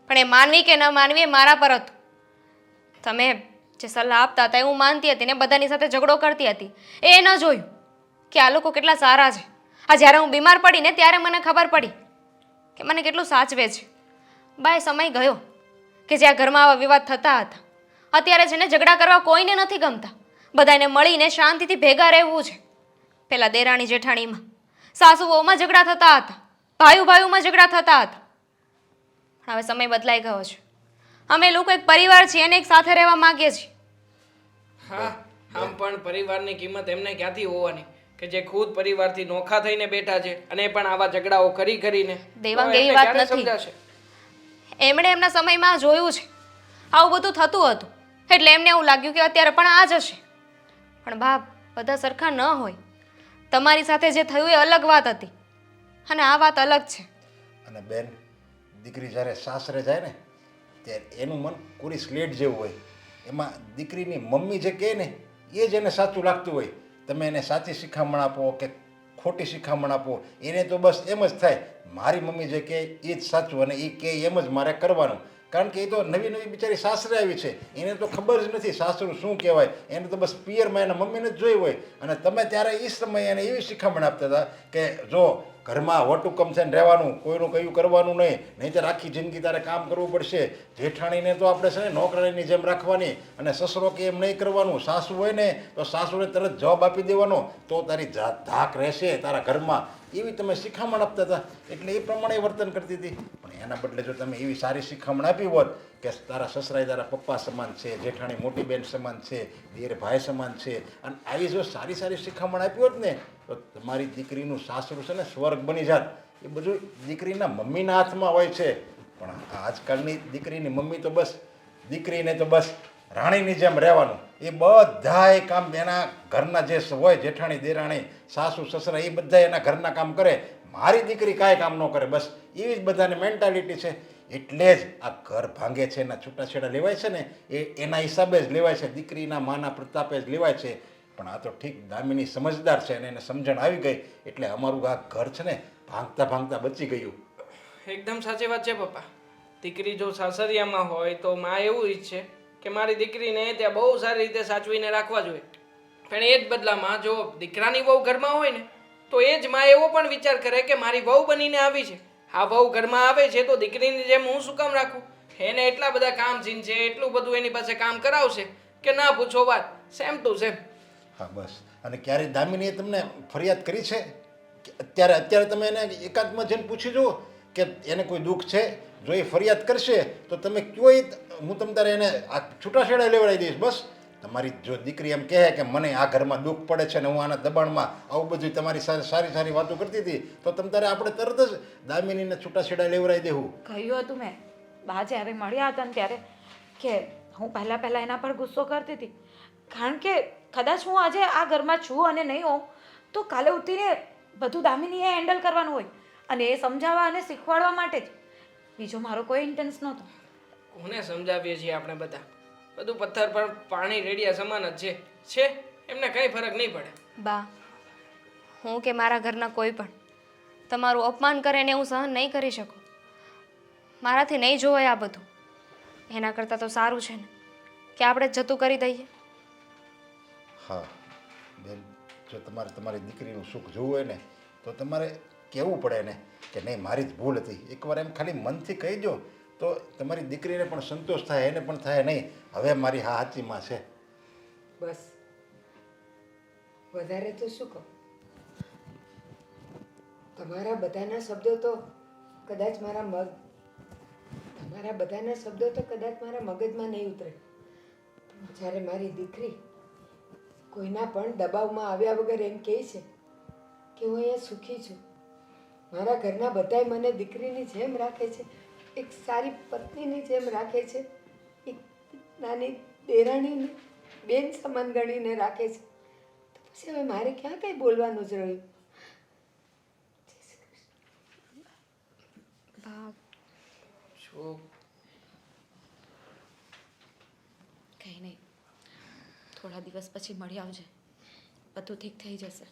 પણ એ માનવી કે ન માનવી એ મારા પર હતું. તમે જે સલાહ આપતા હતા એ હું માનતી હતી ને બધાની સાથે ઝઘડો કરતી હતી. એ ન જોયું કે આ લોકો કેટલા સારા છે. આ જ્યારે હું બીમાર પડી ને ત્યારે મને ખબર પડી કે મને કેટલું સાચવે છે. બાય સમય ગયો કે જ્યાં ઘરમાં આવા વિવાદ થતા હતા. અત્યારે છે ને ઝઘડા કરવા કોઈને નથી ગમતા, બધાને મળીને શાંતિથી ભેગા રહેવું છે. પેલા દેરાણી જેઠાણીમાં, સાસુ વહુમાં ઝઘડા થતા હતા, ભાઈઓ ભાઈઓમાં ઝઘડા થતા હતા. પણ હવે સમય બદલાઈ ગયો છે. અમે લોકો એક પરિવાર છીએ અને એક સાથે રહેવા માંગીએ છીએ. હા, આમ પણ પરિવારની કિંમત એમને ક્યાંથી હોવાની કે જે ખુદ પરિવારથી નોખા થઈને બેઠા છે અને એ પણ આવા ઝઘડાઓ કરીને. દેવાંગ તો એવી એમને વાત ક્યારે નથી. સમજાશે? એમણે એમના સમયમાં જોયું છે આવું બધું થતું હતું, એટલે એમને એવું લાગ્યું કે અત્યારે પણ આ જ હશે. પણ બાપ, બધા સરખા ન હોય. તમારી સાથે જે થયું એ અલગ વાત હતી અને આ વાત અલગ છે. અને બેન, દીકરી જ્યારે સાસરે જાય ને ત્યારે એનું મન પૂરી સ્લેટ જેવું હોય. એમાં દીકરીની મમ્મી જે કહે ને એ જ એને સાચું લાગતું હોય. તમે એને સાચી શિખામણ આપો કે ખોટી શિખામણ આપો, એને તો બસ એમ જ થાય મારી મમ્મી જે કહે એ જ સાચું અને એ કહે એમ જ મારે કરવાનું. કારણ કે એ તો નવી નવી બિચારી સાસરે આવી છે, એને તો ખબર જ નથી સાસરું શું કહેવાય. એને તો બસ પિયરમાં એના મમ્મીને જ જોઈ હોય. અને તમે ત્યારે એ સમયે એને એવી શિખામણ આપતા હતા કે જો ઘરમાં વટુકમ છે ને રહેવાનું, કોઈનું કયું કરવાનું નહીં, નહીંતર આખી જિંદગી તારે કામ કરવું પડશે. જેઠાણીને તો આપણે છે ને નોકરાણીની જેમ રાખવાની અને સસરો કે એમ નહીં કરવાનું. સાસુ હોય ને તો સાસુને તરત જવાબ આપી દેવાનો, તો તારી ધાક રહેશે તારા ઘરમાં. એવી તમે શિખામણ આપતા હતા, એટલે એ પ્રમાણે વર્તન કરતી હતી. પણ એના બદલે જો તમે એવી સારી શિખામણ આપી હોત કે તારા સસરાએ તારા પપ્પા સમાન છે, જેઠાણી મોટી બેન સમાન છે, દેર ભાઈ સમાન છે, અને આવી જો સારી સારી શિખામણ આપી હોત ને તો તમારી દીકરીનું સાસરું છે ને સ્વર્ગ બની જાત. એ બધું દીકરીના મમ્મીના હાથમાં હોય છે. પણ આજકાલની દીકરીની મમ્મી તો બસ દીકરીને તો બસ રાણીની જેમ રહેવાનું. એ બધાય કામ એના ઘરના જે હોય, જેઠાણી દેરાણી સાસુ સસરા એ બધા એના ઘરના કામ કરે. મારી દીકરી કાંઈ કામ ન કરે, બસ એવી જ બધાની મેન્ટાલિટી છે. એટલે જ આ ઘર ભાંગે છે, એના છૂટાછેડા લેવાય છે ને એ એના હિસાબે જ લેવાય છે, દીકરીના માના પ્રતાપે જ લેવાય છે. પણ આ તો ઠીક દામિની સમજદાર છે અને એને સમજણ આવી ગઈ એટલે અમારું આ ઘર છે ને ભાંગતા ભાંગતા બચી ગયું. એકદમ સાચી વાત છે પપ્પા. દીકરી જો સાસરિયામાં હોય તો માં એવું ઈચ્છે કે મારી દીકરીને ત્યાં બહુ સારી રીતે સાચવીને રાખવા જોઈએ. પણ એ જ બદલામાં જો દીકરાની વહુ ઘરમાં હોય ને તો એ જ માં એવો પણ વિચાર કરે કે મારી વહુ બનીને આવી છે, આ વહુ ઘરમાં આવે છે તો દીકરીની જેમ હું શું કામ રાખું. એને એટલા બધા કામ ચીન છે, એટલું બધું એની પાસે કામ કરાવશે કે ના પૂછો વાત. Same to same. હા બસ. અને ક્યારેય દામિનીએ તમને ફરિયાદ કરી છે કે અત્યારે તમે એને એકાંતમાં જઈને પૂછી જુઓ કે એને કોઈ દુઃખ છે? જો એ ફરિયાદ કરશે તો તમે કયો એ હું તમ તારે એને આ છૂટાછેડા લેવડાવી દઈશ. બસ તમારી જો દીકરી એમ કહે કે મને આ ઘરમાં દુઃખ પડે છે ને હું આના દબાણમાં આવું બધું તમારી સાથે સારી સારી વાતો કરતી હતી તો તમ તારે આપણે તરત જ દામિનીને છૂટાછેડા લેવડાવી દેવું. કહ્યું હતું મેં બા જ્યારે મળ્યા હતા ને ત્યારે કે હું પહેલાં એના પર ગુસ્સો કરતી હતી. કારણ કે કદાચ હું આજે આ ઘરમાં છું અને નહીં હોઉં તો કાલે ઉઠીને બધું દામિનીએ હેન્ડલ કરવાનું હોય અને એ સમજાવવા અને શીખવાડવા માટે જ. બીજો મારો કોઈ ઇન્ટેન્સ નહોતો. કોને સમજાવીએ છીએ આપણે બધા? બધું પથ્થર પર પાણી રેડિયા સમાન જ છે. એમને કંઈ ફરક નહીં પડે. બા, હું કે મારા ઘરના કોઈ પણ તમારું અપમાન કરે ને હું સહન નહીં કરી શકું. મારાથી નહીં જોવાય આ બધું. એના કરતાં તો સારું છે ને કે આપણે જ જતું કરી દઈએ. હા બેન, જો તમારે તમારી દીકરીનું સુખ જોવું હોય ને તો તમારે કહેવું પડે ને કે નહીં મારી જ ભૂલ હતી. એકવાર એમ ખાલી મનથી કહી દો તો તમારી દીકરીને પણ સંતોષ થાય, એને પણ થાય નહીં હવે મારી હા સાચી માં છે. બસ વધારે તો શું કહું. તમારા બધાના શબ્દો તો કદાચ મારા મગજમાં નહીં ઉતરે. જ્યારે મારી દીકરી કોઈના પણ દબાવમાં આવ્યા વગર એમ કહે છે કે હું અહીંયા સુખી છું, મારા ઘરના બધાય મને દીકરીની જેમ રાખે છે, એક સારી પત્નીની જેમ રાખે છે, એક નાની દેરાણીને બેન સમાન ગણીને રાખે છે, તો પછી હવે મારે ક્યાં કંઈ બોલવાનું જ રહ્યું. શું કંઈ નહીં, થોડા દિવસ પછી મળી આવજે, બધું ઠીક થઈ જશે.